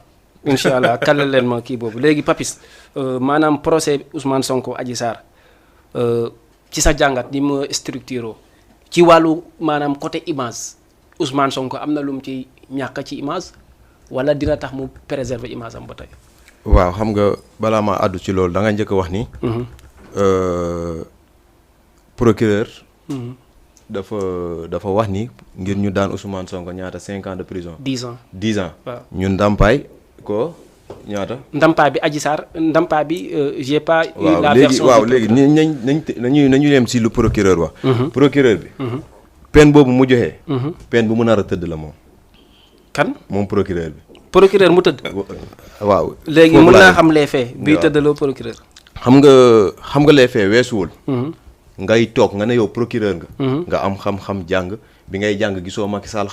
incha allah kàllal leen ma kii boobu léegi Papis maanaam procès Ousmane Sonko Adji Sarr ci sa jàngat ni ma structuré ci wàllu maanaam côté image Ousmane Sonko am na lu mu ci ñàkk ci image wala dina tax mu préserver image am ba tey. waaw xam nga balaa ma àddu ci loolu da nga njëkk a wax ni. procureur. dafa wax ni ngir ñu daan Ousmane Sonko ñaata 5 ans de prison. 10 ans 10 ans. waaw ñun ndàmpaay ko ñaata. ndàmpaay bi Adji Sarr ndàmpaay bi j'ai pas eu la version. waaw léegi nañu dem si lu procureur wax. procureur bi. peine boobu mu joxe. peine bu mu nar a tëdd la moom. kan moom procureur bi. procureur mu tëdd. waaw léegi mën naa xam les faits. bii tëddaloo procureur. xam nga les faits weesuwul. ngay toog nga ne yow procureur nga. nga am xam-xam jàng bi ngay jàng gisoo Macky Sall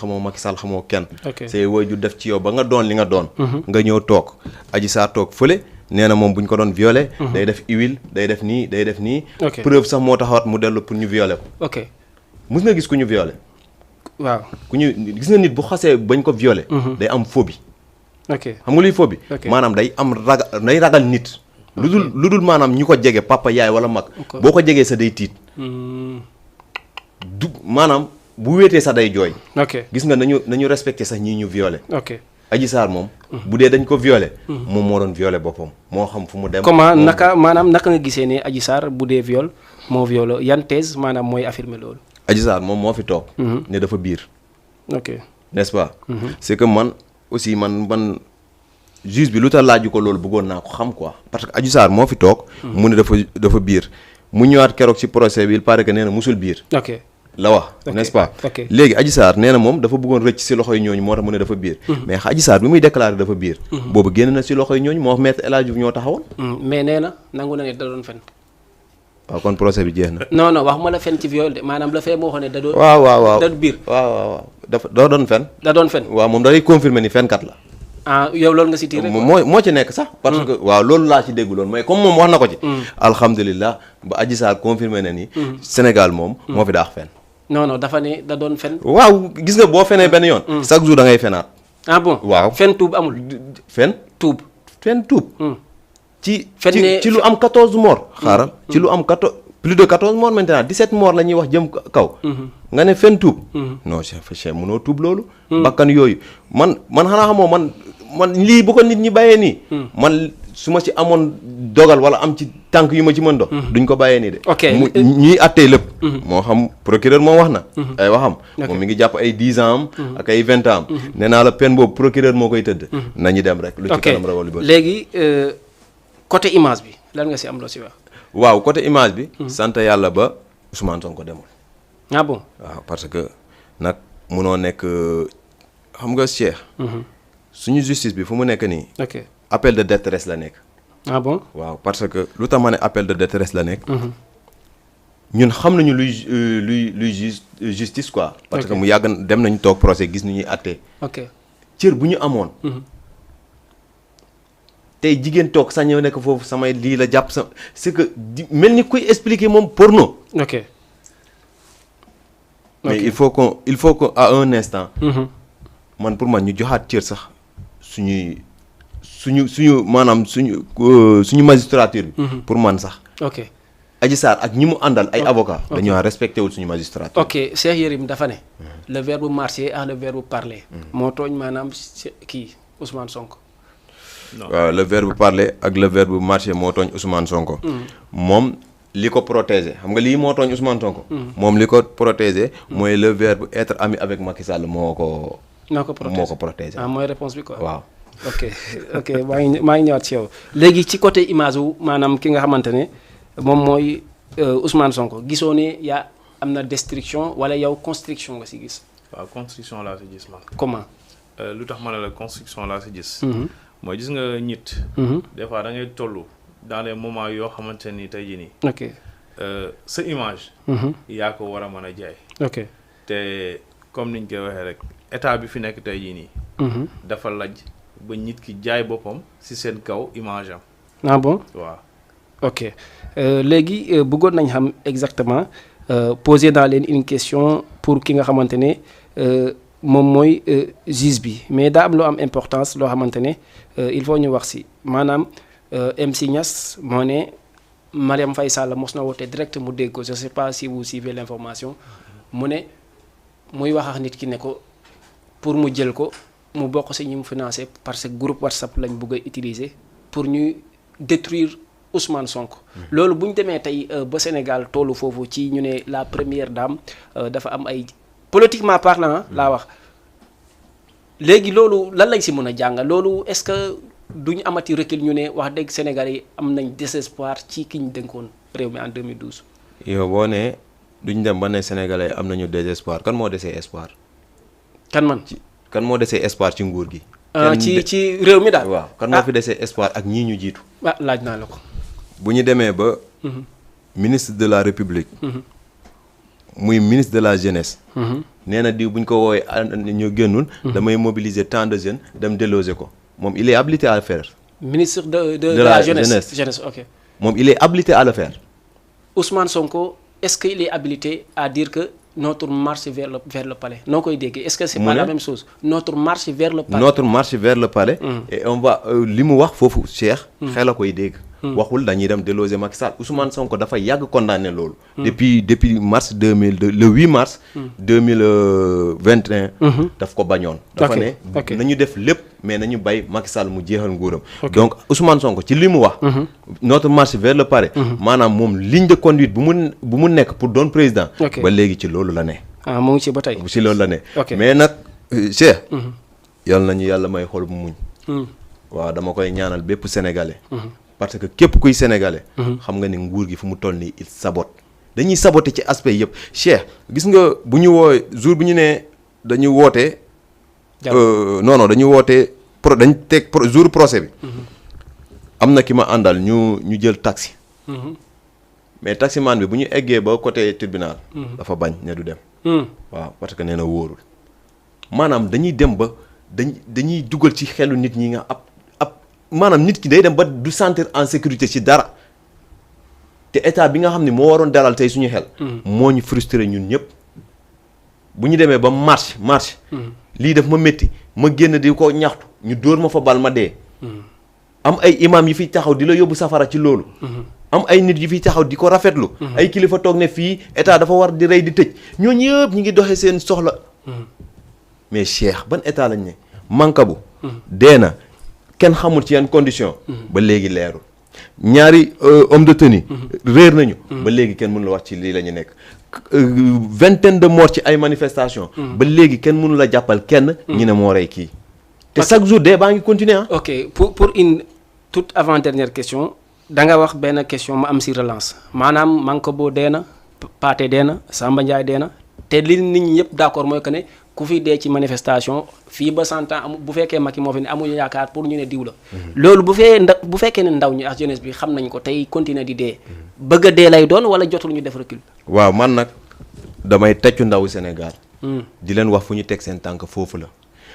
xamoo kenn. say waajur def ci yow ba nga doon li nga doon. nga ñëw toog Adji Sarr toog fële nee na moom bu ñu ko doon violé. day def huile day def nii. preuve sax moo taxawaat mu dellu pour ñu violé ko. ok mus nga gis ku ñu violé. waaw gis nga nit bu xasee bañ ko violé. day am phobie. ok xam nga luy phobie. maanaam day am ragal nit. lu dul maanaam ñi ko jege papa yaay wala mag. boo ko jegee sa day tiit. maanaam bu wéetee sax day jooy. ok gis nga nañu respecté sax ñii ñu violé. ok Adji Sarr moom. bu dee dañ ko violé. moom moo doon violé boppam moo xam fu mu dem. comment naka nga gisee ne Adji Sarr bu dee viol moo violé yan thèse maanaam mooy affirmer loolu. Adji Sarr moom moo fi toog. ne dafa biir. ok n'est-ce pas. c'est que man aussi man. juge bi lu tax laaju ko loolu bëggoon naa ko xam quoi parce que Adji Sarr moo fi toog. mu ne dafa biir mu ñëwaat keroog ci procès bi il paraît que nee na musul biir. ok la wax n'est-ce pas léegi Adji Sarr nee na moom dafa bëggoon rëcc si loxoy ñooñu moo tax mu ne dafa biir mais Adji Sarr bi muy déclaré dafa biir boobu génn na si loxoy ñooñu moo wax maître El Hadji Diouf ñoo taxawoon mais nee na nangu na ne da doon fen waaw kon procès bi jeex na non waxuma la fen ci viol de maanaam la fee moo xam ne da doon waaw da biir waaw dafa da doon fen waaw moom da lay confirmer ni fenkat la yow loolu nga si tiire moo ci nekk sax parce que waaw loolu laa ci déggu loon mais comme moom wax na ko ci alhamdulilah ba Adji Sarr confirmé na ni Sénégal moom moo fi daax fen non dafa ne da doon fen waaw gis nga boo fenee benn yoon chaque jour da ngay fenaat bon waaw fen tuub amul fen tuub ci lu am 14 morts xaaral ci lu am 14 plus de 14 morts maintenant 17 morts la ñuy wax jëm kaw nga ne fen tuub non chef mënoo tuub loolu bakkan yooyu man xanaa xamoo man lii bu ko nit ñi bàyyee nii man su ma ci amoon dogal wala am ci tànk yu ma ci mën dox duñ ko bàyyee nii de ñuy attee lépp moo xam procureur moom wax na ay waxam moom mi ngi jàpp ay 10 ans am ak ay 20 ans am nee naa la peine boobu procureur moo koy tëdd nañu dem rek lu ci kanam rawali ba léegi côté image bi lan nga si am loo si wax waaw côté image bi sant yàlla ba Ousmane Sonko demul bon waaw parce que nag munoo nekk xam nga Cheikh suñu justice bi fu mu nekk nii appel de détresse la nekk bon waaw parce que lu tax ma ne appel de détresse la nekk ñun xam nañu luy justice quoi parce que mu yàgg dem nañu toog procès gis ni ñuy attee cër bu ñu amoon tey jigéen toog sax ñëw nekk foofu samay lii la jàpp sa c'est que mel ni kuy expliquer moom porno mais il faut que à un instant man pour man ñu joxaat cër sax suñu maanaam suñu magistrature bi pour man sax Adji Sarr ak ñi mu àndal ay avocat dañoo respecté wul suñu magistrature Cheikh Yérim dafa ne le verbe marcher ak le verbe parler moo tooñ maanaam kii Ousmane Sonko waaw le verbe parler ak le verbe marcher moo tooñ Ousmane Sonko moom li ko protéger xam nga lii moo tooñ Ousmane Sonko moom li ko protéger mooy le verbe être ami avec Macky Sall moo ko protéger mooy réponse bi quoi waaw ok maa ngi ñëwaat ci yow léegi ci côté image wu maanaam ki nga xamante ne moom mooy Ousmane Sonko gisoo ne yaa am na destruction wala yow construction nga si gis waaw construction laa si gis man comment lu tax ma ne la construction laa si gis mooy gis nga nit des fois da ngay toll dans les moments yoo xamante ni tey jii nii sa image yaa ko war a mën a jaay te comme niñ koy waxee rek état bi fi nekk tey jii nii dafa laj ba nit ki jaay boppam si seen kaw image am bon waaw léegi bëggoon nañ xam exactement poser dans leen une question pour ki nga xamante ne moom mooy juge bi mais daa am loo am importance loo xamante ne il faut ñu wax si maanaam MC Niass moo ne Marième Faye Sall mos na woote direct mu dégg ko je sais pas si vous suivez l'information mu ne muy wax ak nit ki ne ko pour mu jël ko mu bokk si ñi mu financé parce que groupe WhatsApp lañ bëgg a utiliser pour ñuy détruire Ousmane Sonko. loolu bu ñu demee tey ba Sénégal tollu foofu ci ñu ne la première dame dafa am ay politiquement parlant laa wax léegi loolu lan lañ si mën a jàng loolu est-ce que duñu amati recul ñu ne wax dëgg Sénégal yi am nañ désespoir ci ki ñu dénkoon réew mi en 2012. yow boo nee duñ dem ba ne Sénégalais am nañu désespoir kan moo desee espoir. kan man kan moo desee espoir ci nguur gi. ci réew mi daal. waaw kan moo fi desee espoir ak ñii ñu jiitu. laaj naa la ko. bu ñu demee ba. ministre de la République. muy ministre de la jeunesse. nee na diw bu ñu ko woowee ñu génnul. damay mobiliser tant de jeunes dem déloger ko moom il est habilité à le faire. ministre de la jeunesse ok. moom il est habilité à le faire. Ousmane Sonko est-ce qu'il est habilité à dire que notre marche vers le palais noo koy déggee est-ce que c'est pas la même chose notre marche vers le palais. notre marche vers le palais. et on va li mu wax foofu Cheikh. xel a koy dégg. waxul dañuy dem déloger Macky Sall Ousmane Sonko dafa yàgg condamné loolu. depuis mars 2002 le 8 mars. 2021. daf ko bañoon. dafa ne nañu def lépp mais nañu bay Macky Sall mu jeexal nguuram. donc Ousmane Sonko ci li mu wax. notre marche vers le palais. maanaam moom ligne de conduite bu mu nekk pour doon président. ba léegi ci loolu la ne. mu ngi ci ba tey. ci loolu la ne. mais nag Cheikh. yal nañu yàlla may xol bu muñ. waaw dama koy ñaanal bépp sénégalais. parce que képp kuy sénégalais. xam nga ni nguur gi fu mu toll nii il sabote dañuy saboter ci aspect yëpp Cheikh gis nga bu ñu woo jour bu ñu nee dañu woote. non dañu woote dañ teg jour procès bi. am na ki ma àndal ñu jël taxi. mais taximan bi bu ñu eggee ba côté tribunal. dafa bañ ne du dem. waaw parce que nee na wóorul maanaam dañuy dem ba dañuy dugal ci xelu nit ñi nga ab maanaam nit ki day dem ba du sentir en sécurité ci dara te état bi nga xam ne moo waroon dalal tey suñu xel. moo ñu frustré ñun ñëpp bu ñu demee ba marche. lii daf ma métti ma génn di ko ñaxtu ñu dóor ma fa bal ma dee. am ay imam yi fiy taxaw di la yóbbu safara ci loolu. am ay nit yu fiy taxaw di ko rafetlu. ay kilifa toog ne fii état dafa war di rey di tëj ñooñu yëpp ñu ngi doxee seen soxla. mais Cheikh ban état lañ ne Mancabou dee na kenn xamul ci yan condition ba léegi leerul ñaari homme de tenue réer nañu. ba léegi kenn mënu la wax ci lii la ñu nekk. vingtaine de morts ci ay manifestations. ba léegi kenn mënu la jàppal kenn. ñu ne moo rey kii. te chaque jour dee baa ngi continuer ah. ok pour une toute avant dernière question da nga wax benn question ma am si relance maanaam Mancabou dee na Pathé dee na Samba Ndiaye dee na te li nit ñi yëpp d'accord mooy que ne ku fi dee ci manifestation fii ba 100 ans bu fekkee Macky moo fi ne amuñu yaakaar pour ñu ne diw la. loolu bu fekkee ne ndaw ñi ak jeunesse bi xam nañ ko tey continuer di dee. bëgg a dee lay doon wala jotul ñu def recul. waaw man nag damay teccu ndawu Sénégal. di leen wax fu ñu teg seen tànk foofu la.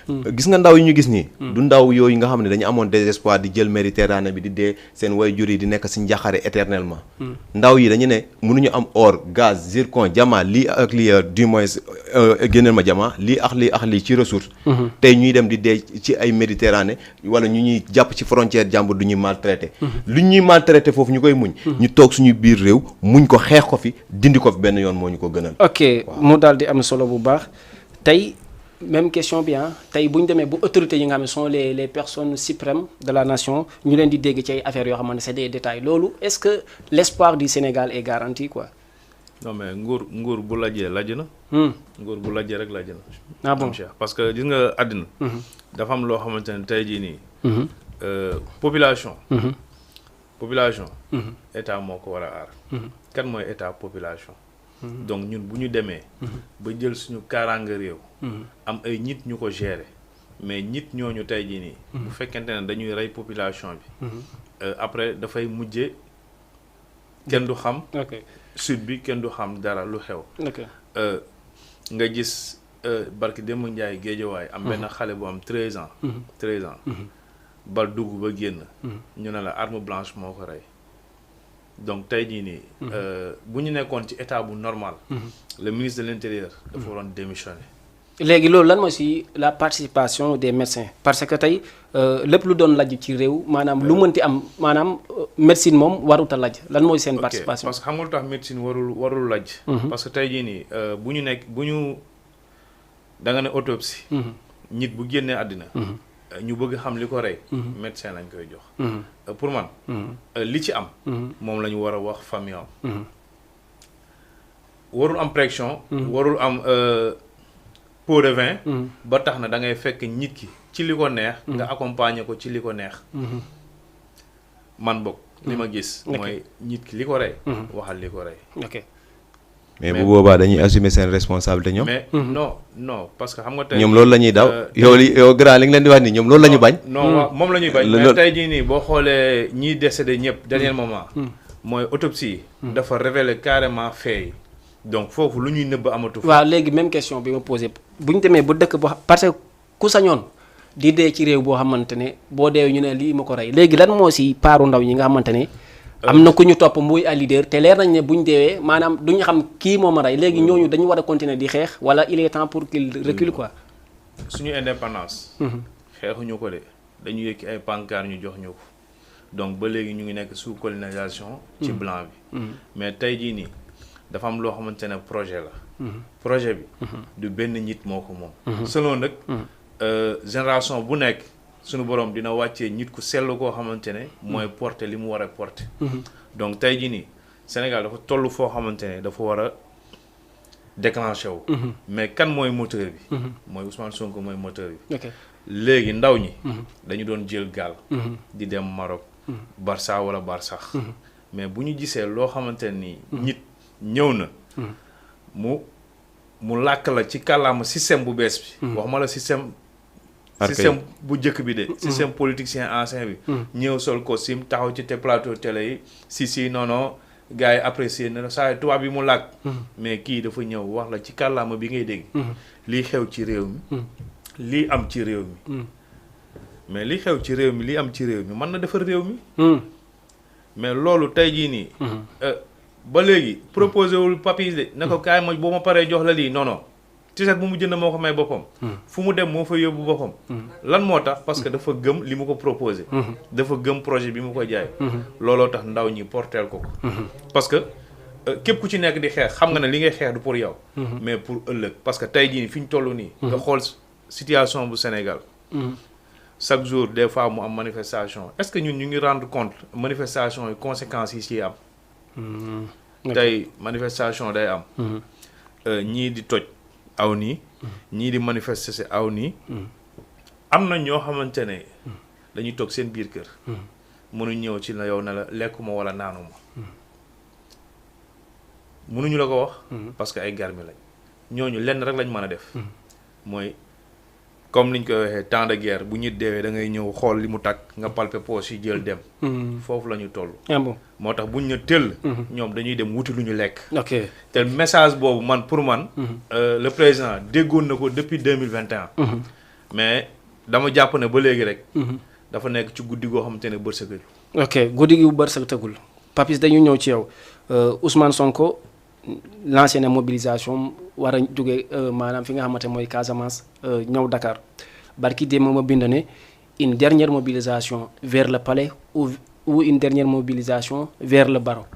gis nga ndaw yi ñu gis nii. du ndaw yooyu nga xam ne dañu amoon désespoir di jël Méditerranée bi di dee seen waajur yi di nekk si njaxare éternellement. ndaw yi dañu ne mënuñu am or gaz zircon diamant lii ak lii du moins génneel ma diamant lii ak lii ci ressource. tey ñuy dem di dee ci ay Méditerranée wala ñu ñuy jàpp ci frontière jàmbur du ñuy maltraité. lu ñuy maltraité foofu ñu koy muñ. ñu toog suñu biir réew muñ ko xeex ko fi dindi ko fi benn yoon moo ñu ko gënal. ok mu daal di am solo bu baax tey. même question bi tey bu ñu demee bu autorités yi nga xam ne sont les personnes suprêmes de la nation ñu leen di dégg ci ay affaires yoo xamante ne c'est des détails loolu est-ce que l'espoir du Sénégal est garanti quoi. non mais nguur bu lajjee lajj na. nguur bu lajjee rek lajj na. ah bon parce que gis nga àddina. dafa am loo xamante ne tey jii nii. population. population. état moo ko war a aar. kan mooy état population. donc ñun bu ñu demee. ba jël suñu kaaraange réew. am ay nit ñu ko gérer mais nit ñooñu tey jii nii. bu fekkente ne dañuy rey population bi. après dafay mujje kenn du xam. sud bi kenn du xam dara lu xew. nga gis barki démb Ndiaye Géejawaay am benn xale bu am 13 ans. 13 ans. bal dugg ba génn. ñu ne la arme blanche moo ko rey. donc tey jii nii. bu ñu nekkoon ci état bu normal. le ministre de l'intérieur dafa waroon démissionner. léegi loolu lan mooy si la participation des médecins parce que tey lépp lu doon lajj ci réew maanaam lu mënti am maanaam médecine moom warut a lajj lan mooy seen participation. parce que xam nga lu tax médecine warul lajj. parce que tey jii nii bu ñu da nga ne autopsie. nit bu génnee àddina. ñu bëgg xam li ko rey. médecin lañ koy jox. pour man. li ci am. moom la ñu war a wax famille am. warul am pression. warul am pot de vin. ba tax na da ngay fekk nit ki ci li ko neex. nga accompagner ko ci li ko neex. man bokk li ma gis. mooy nit ki li ko rey. waxal li ko rey. ok mais bu boobaa dañuy assumer seen responsabilité ñoom. mais non parce que xam nga tey ñoom loolu la ñuy daw yow grand li nga leen di wax nii ñoom loolu la ñu bañ. non waaw moom la ñuy bañ. mais tey jii nii boo xoolee ñiy décédé ñëpp dernier moment. mooy autopsie. dafa révéler carrément fait yi. donc foofu lu ñuy nëbb amatu. waaw léegi même question bi ma posé bu ñu demee ba dëkk boo parce que ku sañoon di dee ci réew boo xamante ne boo deewee ñu ne lii ma ko rey léegi lan moo si paaru ndaw ñi nga xamante ne. am na ku ñu topp muy ay leader te leer nañ ne bu ñu deewee maanaam du ñu xam kii moo ma rey léegi ñooñu dañu war a continuer di xeex wala il est temps pour qu'il recule quoi. suñu indépendance. xeexuñu ko de dañu yëkki ay pancarte ñu jox ñu ko donc ba léegi ñu ngi nekk sous colonisation. ci blanc bi. mais tey jii nii dafa am loo xamante ne projet la. projet bi. du benn nit moo ko moom. selon nag génération bu nekk. suñu borom dina wàccee nit ku sell koo xamante ne mooy porter li mu war a porter. donc tey jii nii Sénégal dafa toll foo xamante ne dafa war a déclencher wu. mais kan mooy moteur bi. mooy Ousmane Sonko mooy moteur bi. léegi ndaw ñi. dañu doon jël gaal. di dem Maroc. Barça wala Barsax. mais bu ñu gisee loo xamante ni nit ñëw na mu làkk la ci kàllaama système bu bees bi wax ma la système bu njëkk bi de système politicien ancien bi ñëw sol ko sim taxaw ci te plateau télé yi si non gars yi apprécier na saa tubaab bi mu làkk mais kii dafa ñëw wax la ci kàllaama bi ngay dégg lii xew ci réew mi lii am ci réew mi mais li xew ci réew mi li am ci réew mi mën na defar réew mi mais loolu tey jii nii ba léegi proposé wul papier de ne ko kaay ma boo ma paree jox la lii non tiset bu mu jënd moo ko may boppam fu mu dem moo fa yóbbu boppam lan moo tax parce que dafa gëm li mu ko proposé dafa gëm projet bi mu ko jaay looloo tax ndaw ñi porteel ko parce que képp ku ci nekk di xeex xam nga ne li ngay xeex du pour yow mais pour ëllëg parce que tey jii nii fi ñu toll nii nga xool situation bu Sénégal chaque jour des fois mu am manifestation est-ce que ñun ñu ngi rendre compte manifestation yi conséquences yi ci am tey manifestation day am ñii di toj aw nii ñii di manifester si aw nii am na ñoo xamante ne dañuy toog seen biir kër mënuñ ñëw ci la yow ne la lekkuma wala naanuma mënuñu la ko wax parce que ay garmi lañ ñooñu lenn rek lañ mën a def mooy comme niñ koy waxee temps de guerre bu ñu deewee da ngay ñëw xool li mu tàkk nga palper poche yi jël dem foofu la ñu toll moo tax buñ ñu tëll ñoom dañuy dem wuti lu ñu lekk te message boobu man pour man le président déggoon na ko depuis 2021 mais dama jàpp ne ba léegi rek dafa nekk ci guddi goo xamante ne bërsëgul guddi gi bërsëgul Papis dañu ñëw ci yow Ousmane Sonko lancé na mobilisation war a jóge maanaam fi nga xamante mooy Casamance ñëw Dakar barki démb ma bind ne une dernière mobilisation vers le palais ou une dernière mobilisation vers le barreau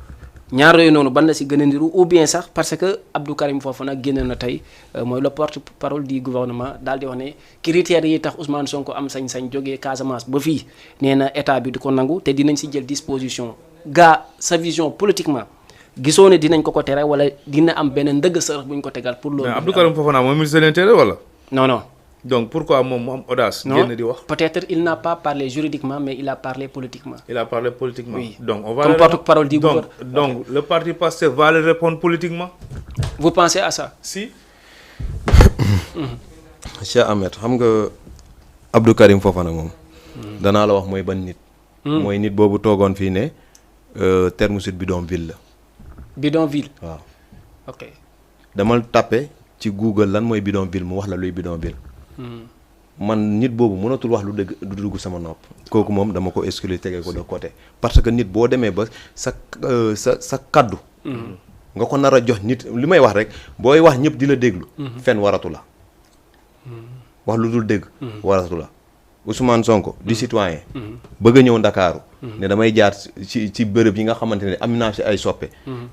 ñaar yooyu noonu ban la si gën a ndiru ou bien sax parce que Abdou Karim Fofana génn na tey mooy le porte-parole du gouvernement daal di wax ne critères yi tax Ousmane Sonko am sañ-sañ jógee Casamance ba fii nee na état bi du ko nangu te dinañ si jël disposition gaa sa vision politiquement gisoo ne dinañ ko tere wala dina am benn ndëgg sërëx bu ñu ko tegal pour loolu. mais Abdou Karim Fofana mooy ministre de l'Intérieur wala. non. donc pourquoi moom mu am audace. génn di wax peut-être il n'a pas parlé juridiquement mais il a parlé politiquement. Oui. Donc on va. Comme porte-parole du gouvernement. Donc le parti Pastef va le répondre politiquement. Vous pensez à ça? Si. Cheikh Ahmed xam nga Abdou Karim Fofana moom. danaa la wax mooy ban nit. mooy nit boobu toogoon fii ne terme sud bidonville la. Bidonville. waaw. ok. damal tàppe ci Google lan mooy bidonville mu wax la luy bidonville. man nit boobu mënatul wax lu dëgg du dugg sama nopp. kooku moom dama ko exclure tege ko de côté parce que nit boo demee ba sa kaddu. nga ko nar a jox nit li may wax rek booy wax ñëpp di la déglu. fen waratu la. wax lu dul dégg. waratu la Ousmane Sonko di citoyen. bëgg a ñëw Ndakaaru. ne damay jaar ci bërëb yi nga xamante ne am naa si ay soppe.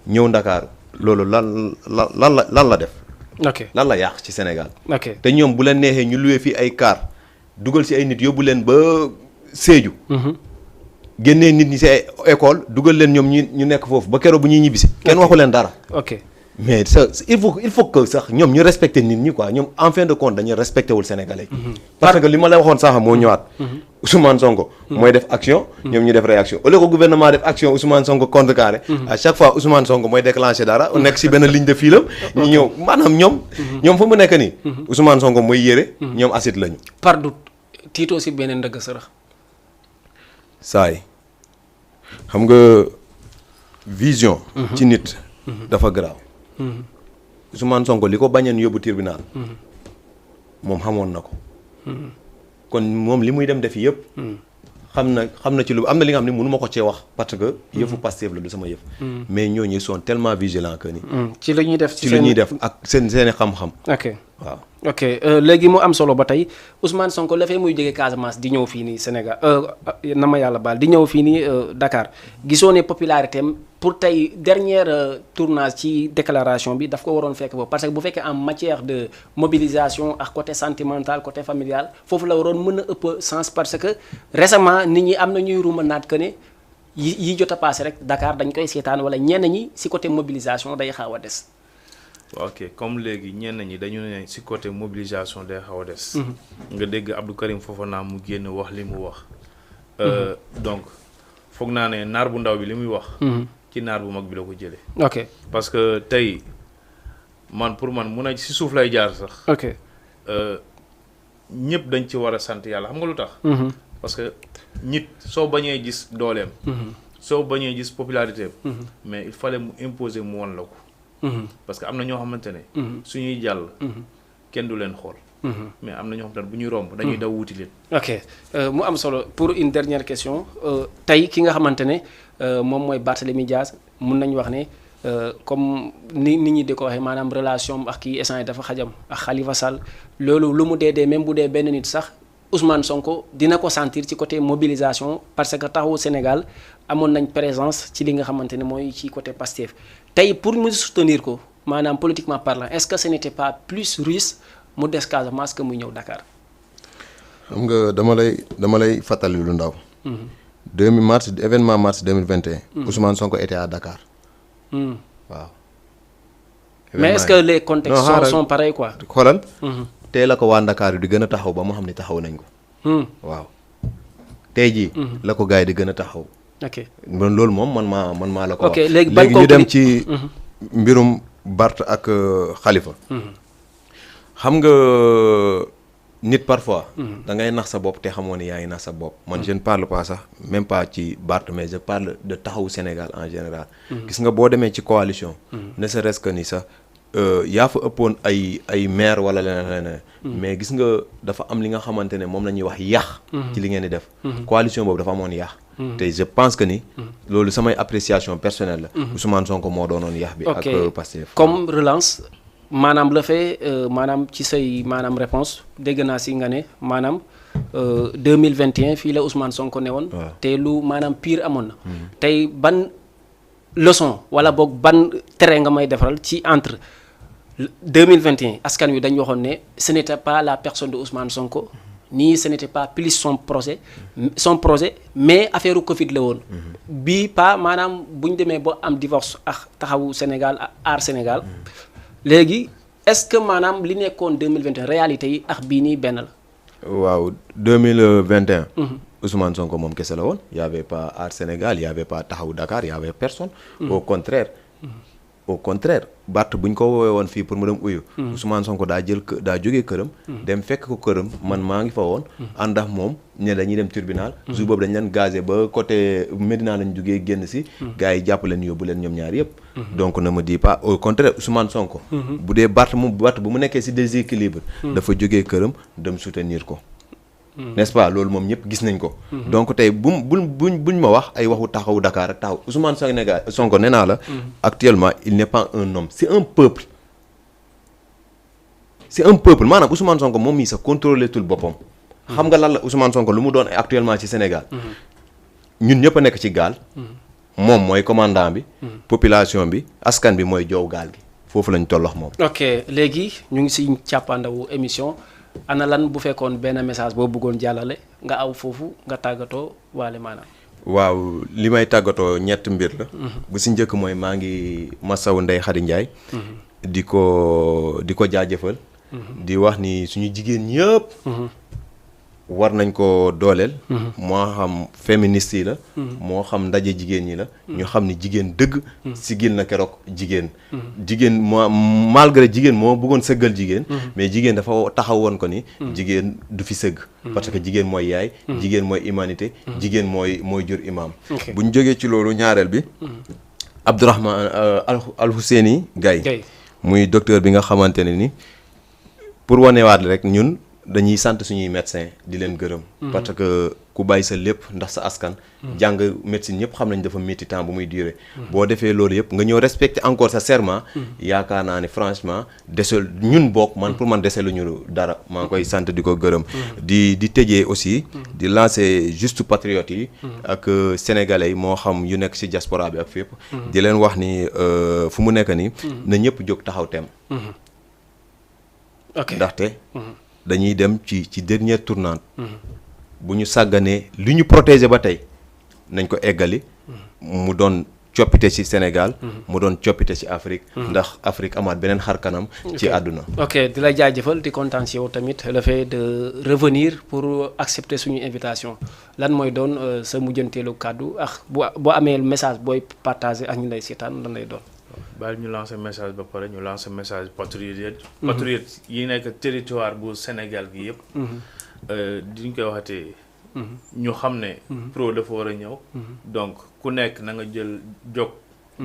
ñëw Ndakaaru loolu lan la def. ok lan la yàq ci Sénégal. ok te ñoom bu leen neexee ñu luwee fii ay car dugal si ay nit yóbbu leen ba Sédhiou. génnee nit ñi si ay école dugal leen ñoom ñu nekk foofu ba keroog bu ñuy ñibbisi. kenn waxu leen dara. ok mais ça il faut que sax ñoom ñu respecter nit ñi quoi ñoom en fin de compte dañuy respecté wul Sénégalais. parce que li ma la waxoon sax moo ñëwaat. Ousmane Sonko. mooy def action. ñoom ñu def réaction au lieu que gouvernement def action Ousmane Sonko contrecarré. à chaque fois Ousmane Sonko mooy déclenché dara. nekk si benn ligne de fil am. ñu ñëw maanaam ñoom fa mu nekk nii. Ousmane Sonko mooy yére. ñoom acide lañu. pardon tiitoo si beneen ndëgg sërëx. saay xam nga vision. ci nit. dafa garaaw. Ousmane Sonko li ko bañeen yóbbu tribunal. moom xamoon na ko. kon moom li muy dem defi yëpp. xam na ci lu am na li nga xam ne mënu ma ko cee wax parce que yëfu Pastef la du sama yëf. mais ñooñu ils sont tellement vigilants que ni. ci la ñuy def ci la ñuy def ak seeni xam-xam. ok waaw. ok léegi mu am solo ba tey Ousmane Sonko la fee muy jógee Casamance di ñëw fii nii Sénégal na ma yàlla baal di ñëw fii nii Dakar gisoo ne popularité am pour tey dernière tournage ci déclaration bi daf ko waroon fekk boobu parce que bu fekkee en matière de mobilisation ak côté sentimental côté familial foofu la waroon mën a ëpp sens parce que récemment nit ñi am na ñuy ruuma naat que ne yi jot a passé rek Dakar dañ koy seetaan wala ñenn ñi si côté mobilisation day xaw a des. ok comme léegi ñenn ñi dañu ne ci côté mobilisation day xaw a des. nga dégg Abdou Karim Fofana mu génn wax li mu wax. donc foog naa ne naar bu ndaw bi li muy wax. ci naar bu mag bi la ko jëlee. ok parce que tey man pour man mun a si suuf lay jaar sax. ok ñëpp dañ ci war a sant yàlla xam nga lu tax. parce que nit soo bañee gis dooleem. soo bañee gis popularité mais il fallait mu imposer mu won la ko. parce que am na ñoo xamante ne. suñuy jàll. kenn du leen xool. mais am na ñoo xamante ne bu ñuy romb dañuy daw wuti leen. ok mu am solo pour une dernière question tey ki nga xamante ne moom mooy Barthélémy Dias mun nañu wax ne comme ni nit ñi di ko waxee maanaam relation ak kii essence dafa xajam ak Khalifa Sall loolu lu mu dee même bu dee benn nit sax Ousmane Sonko dina ko sentir ci côté mobilisation parce que taxawu Sénégal amoon nañ présence ci li nga xamante ne mooy ci côté Pastef tey pour mu soutenir ko maanaam politiquement parlant est-ce que ce n'était pas plus risque mu des Casamance que muy ñëw Dakar. xam nga dama lay fàttali lu ndaw. 2000 mars événement mars 2021. Ousmane Sonko était à Dakar. waaw. mais est-ce que les contextes sont pareils quoi. xoolal. tey la ko waa Dakar yi di gën a taxaw ba mu xam ne taxaw nañ ko. waaw tey jii. la ko gars yi di gën a taxaw. ok man loolu moom man maa la ko wax. ok léegi ñu dem ci mbirum Bart ak Khalifa. xam nga nit parfois. da ngay nax sa bopp te xamoo ne yaa ngi nax sa bopp. man je ne parle pas sax même pas ci Bart mais je parle de taxawu Sénégal en général. gis nga boo demee ci coalition. ne serait-ce que ni sax yaa fa ëppoon ay maire wala leneen. mais gis nga dafa am li nga xamante ne moom la ñuy wax yàq. ci li ngeen di def. coalition boobu dafa amoon yàq. te je pense que ni. loolu samay appréciation personnelle la. Ousmane Sonko moo doonoon yàq bi. ak Pastef comme relance. maanaam la fee maanaam ci say maanaam réponse dégg naa si nga ne maanaam 2021 fii la Ousmane Sonko ne woon. te lu maanaam pire amoon na. tey ban leçon wala boog ban terrain nga may defaral ci entre 2021 askan wi dañu waxoon ne ce n'était pas la personne de Ousmane Sonko ni ce n'était pas plus son projet mais affaire Covid la woon. bii pas maanaam bu ñu demee ba am divorce ak taxawu Sénégal ak aar Sénégal. léegi est-ce que maanaam li nekkoon 2021 réalité yi ak bii nii benn la. waaw 2021. Ousmane Sonko moom kese la woon y avait pas Aar Sénégal y avait pas Taxawu Dakar y avait personne. au contraire Bart bu ñu ko woowee woon fii pour mu dem uyu. Ousmane Sonko daa jógee këram. dem fekk ko këram man maa ngi fa woon. ànd ak moom ne dañuy dem tribunal. jour boobu dañ leen gazé ba côté Médina lañ jógee génn si. gars yi jàpp leen yóbbu leen ñoom ñaar yëpp. donc ne me dis pas au contraire Ousmane Sonko. bu dee Bart bu mu nekkee si déséquilibre. dafa jógee këram dem soutenir ko. n'est-ce pas loolu moom ñëpp gis nañ ko. donc tey buñ ma wax ay waxu taxawu Dakar ak taxaw Ousmane Sonko nee naa la. actuellement il n'est pas un homme c'est un peuple. c'est un peuple maanaam Ousmane Sonko moom mii sax contrôlé tul boppam. xam nga lan la Ousmane Sonko lu mu doon actuellement ci Sénégal. ñun ñëpp a nekk ci gaal. moom mooy commandant bi. population bi askan bi mooy joow gaal gi foofu lañ tollox moom. ok léegi ñu ngi si càppaandawu émission. ana lan bu fekkoon benn message boo bëggoon jàllale nga aw foofu nga tàggatoo waale maanaam. waaw li may tàggatoo ñett mbir la. bu si njëkk mooy maa ngi masawu Ndeye Khady Ndiaye. di ko jaajëfal. di wax ni suñu jigéen ñëpp. war nañ ko dooleel. moo xam féministe yi la. moo xam ndaje jigéen ñi la. ñu xam ni jigéen dëgg. sigil na keroog jigéen. jigéen malgré jigéen moo bëggoon sëggal jigéen. mais jigéen dafa taxaw woon ko ni. jigéen du fi sëgg. parce que jigéen mooy yaay. jigéen mooy humanité. jigéen mooy jur imam. bu ñu jógee ci loolu ñaareel bi. Abdourahmane Alhousseyni Gaye muy docteur bi nga xamante ne ni pour wanewaat rek ñun. dañuy sant suñuy médecin di leen gërëm. parce que ku bàyyi sa lépp ndax sa askan. jàng médecine ñëpp xam nañ dafa métti temps bu muy durer. boo defee loolu yëpp nga ñëw respecter encore sa serment. yaakaar naa ne franchement desel ñun bokk man pour man deseluñu dara maa ngi koy sant di ko gërëm. di tëjee aussi. di lancer juste patriotes yi. ak sénégalais yi moo xam yu nekk ci diaspora bi ak fépp. di leen wax ni fu mu nekk nii. na ñëpp jóg taxaw tem. ok ndaxte. dañuy dem ci dernière tournante. bu ñu sàgganee li ñu protéger ba tey nañ ko eggali. mu doon coppite ci Sénégal mu doon coppite ci Afrique ndax Afrique amaat beneen xar kanam ci àdduna. ok di la jaajëfal di kontaan si yow tamit le fait de revenir pour accepter suñu invitation lan mooy doon sa mujjanteelu kàddu ak boo amee message booy partager ak ñu lay seetaan lan lay doon. baal ñu lancer message ba pare ñu lancer message patriote yi nekk territoire bu Sénégal gi yëpp. diñ koy waxatee. ñu xam ne. pro dafa war a ñëw. donc ku nekk na nga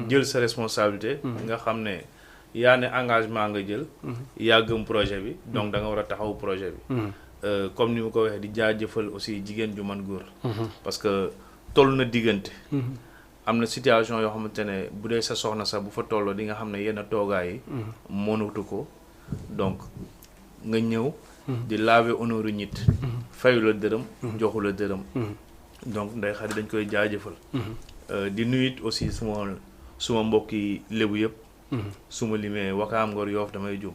jël sa responsabilité. nga xam ne yaa ne engagement nga jël. yaa gëm projet bi donc da nga war a taxaw projet bi. comme ni ma ko waxee di jaajëfal aussi jigéen ju man góor. parce que toll na diggante. am na situation yoo xamante ne bu dee sa soxna sax bu fa tolloo di nga xam ne yenn toogaay yi. mënatu ko donc nga ñëw. di laver honneur nit. fayu la dërëm. joxu la dërëm. donc Ndeye Khady dañ koy jaajëfal. di nuyit aussi suma mbokki lébu yëpp. suma limee Wakaam Ngor Yoof damay juum.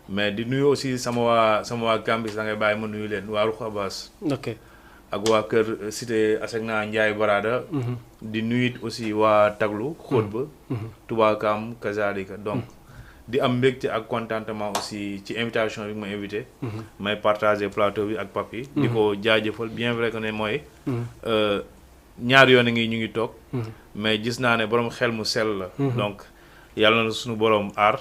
mais di nuyu aussi sama waa Gambie da ngay bàyyi ma nuyu leen waa Ruq Abbas. ok ak waa kër cité Asegna Ndiaye Barada. di nuyit aussi waa Taglu xóot ba. Tubaakam Kazalika donc. di am mbégte ak contentement aussi ci invitation bi ma invité. may partager plateau bi ak Papi. di ko jaajëfal bien vrai que ne mooy. ñaari yoon ngi ñu ngi toog. mais gis naa ne borom xel mu sell la. donc yàlla na suñu borom aar.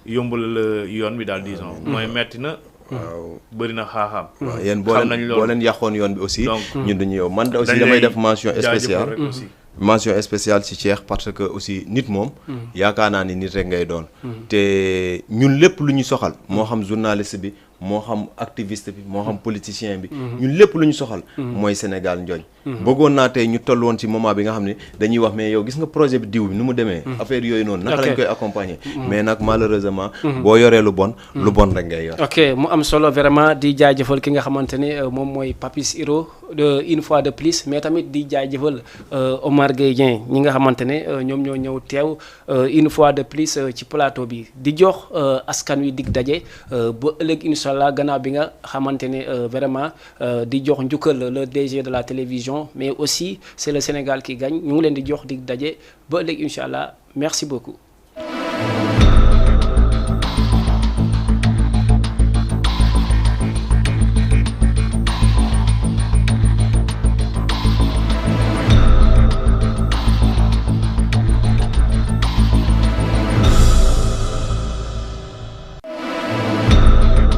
yombal la yoon bi daal disons. mooy metti na. waaw bëri na xaaxaam. waaw yéen boo leen yàqoon yoon bi aussi. ñun duñu yow man aussi damay def mention spéciale. mention spéciale ci Cheikh parce que aussi nit moom yaakaar naa ni nit rek ngay doon te ñun lépp lu ñu soxal moo xam journaliste bi moo xam activiste bi moo xam politicien bi ñun lépp lu ñu soxal mooy Sénégal njooñ bëggoon naa tey ñu toll woon ci moment bi nga xam ne dañuy wax mais yow gis nga projet bi diw bi nu mu demee affaire yooyu noonu naka lañ koy accompagner mais nag malheureusement boo yoree lu bon rek ngay yor. ok mu am solo vraiment di jaajëfal ki nga xamante ne moom mooy Papis Hero une fois de plus mais tamit di jaajëfal Omar Gueye Dieng ñi nga xamante ne ñoom ñoo ñëw teew une fois de plus ci plateau bi di jox askan wi dig daje ba ëllëg incha allah gannaaw bi nga xamante ne vraiment di jox njukkal le DG de la télévision mais aussi c'est le Sénégal qui gagne ñu ngi leen di jox dig daje ba ëllëg incha allah merci beaucoup.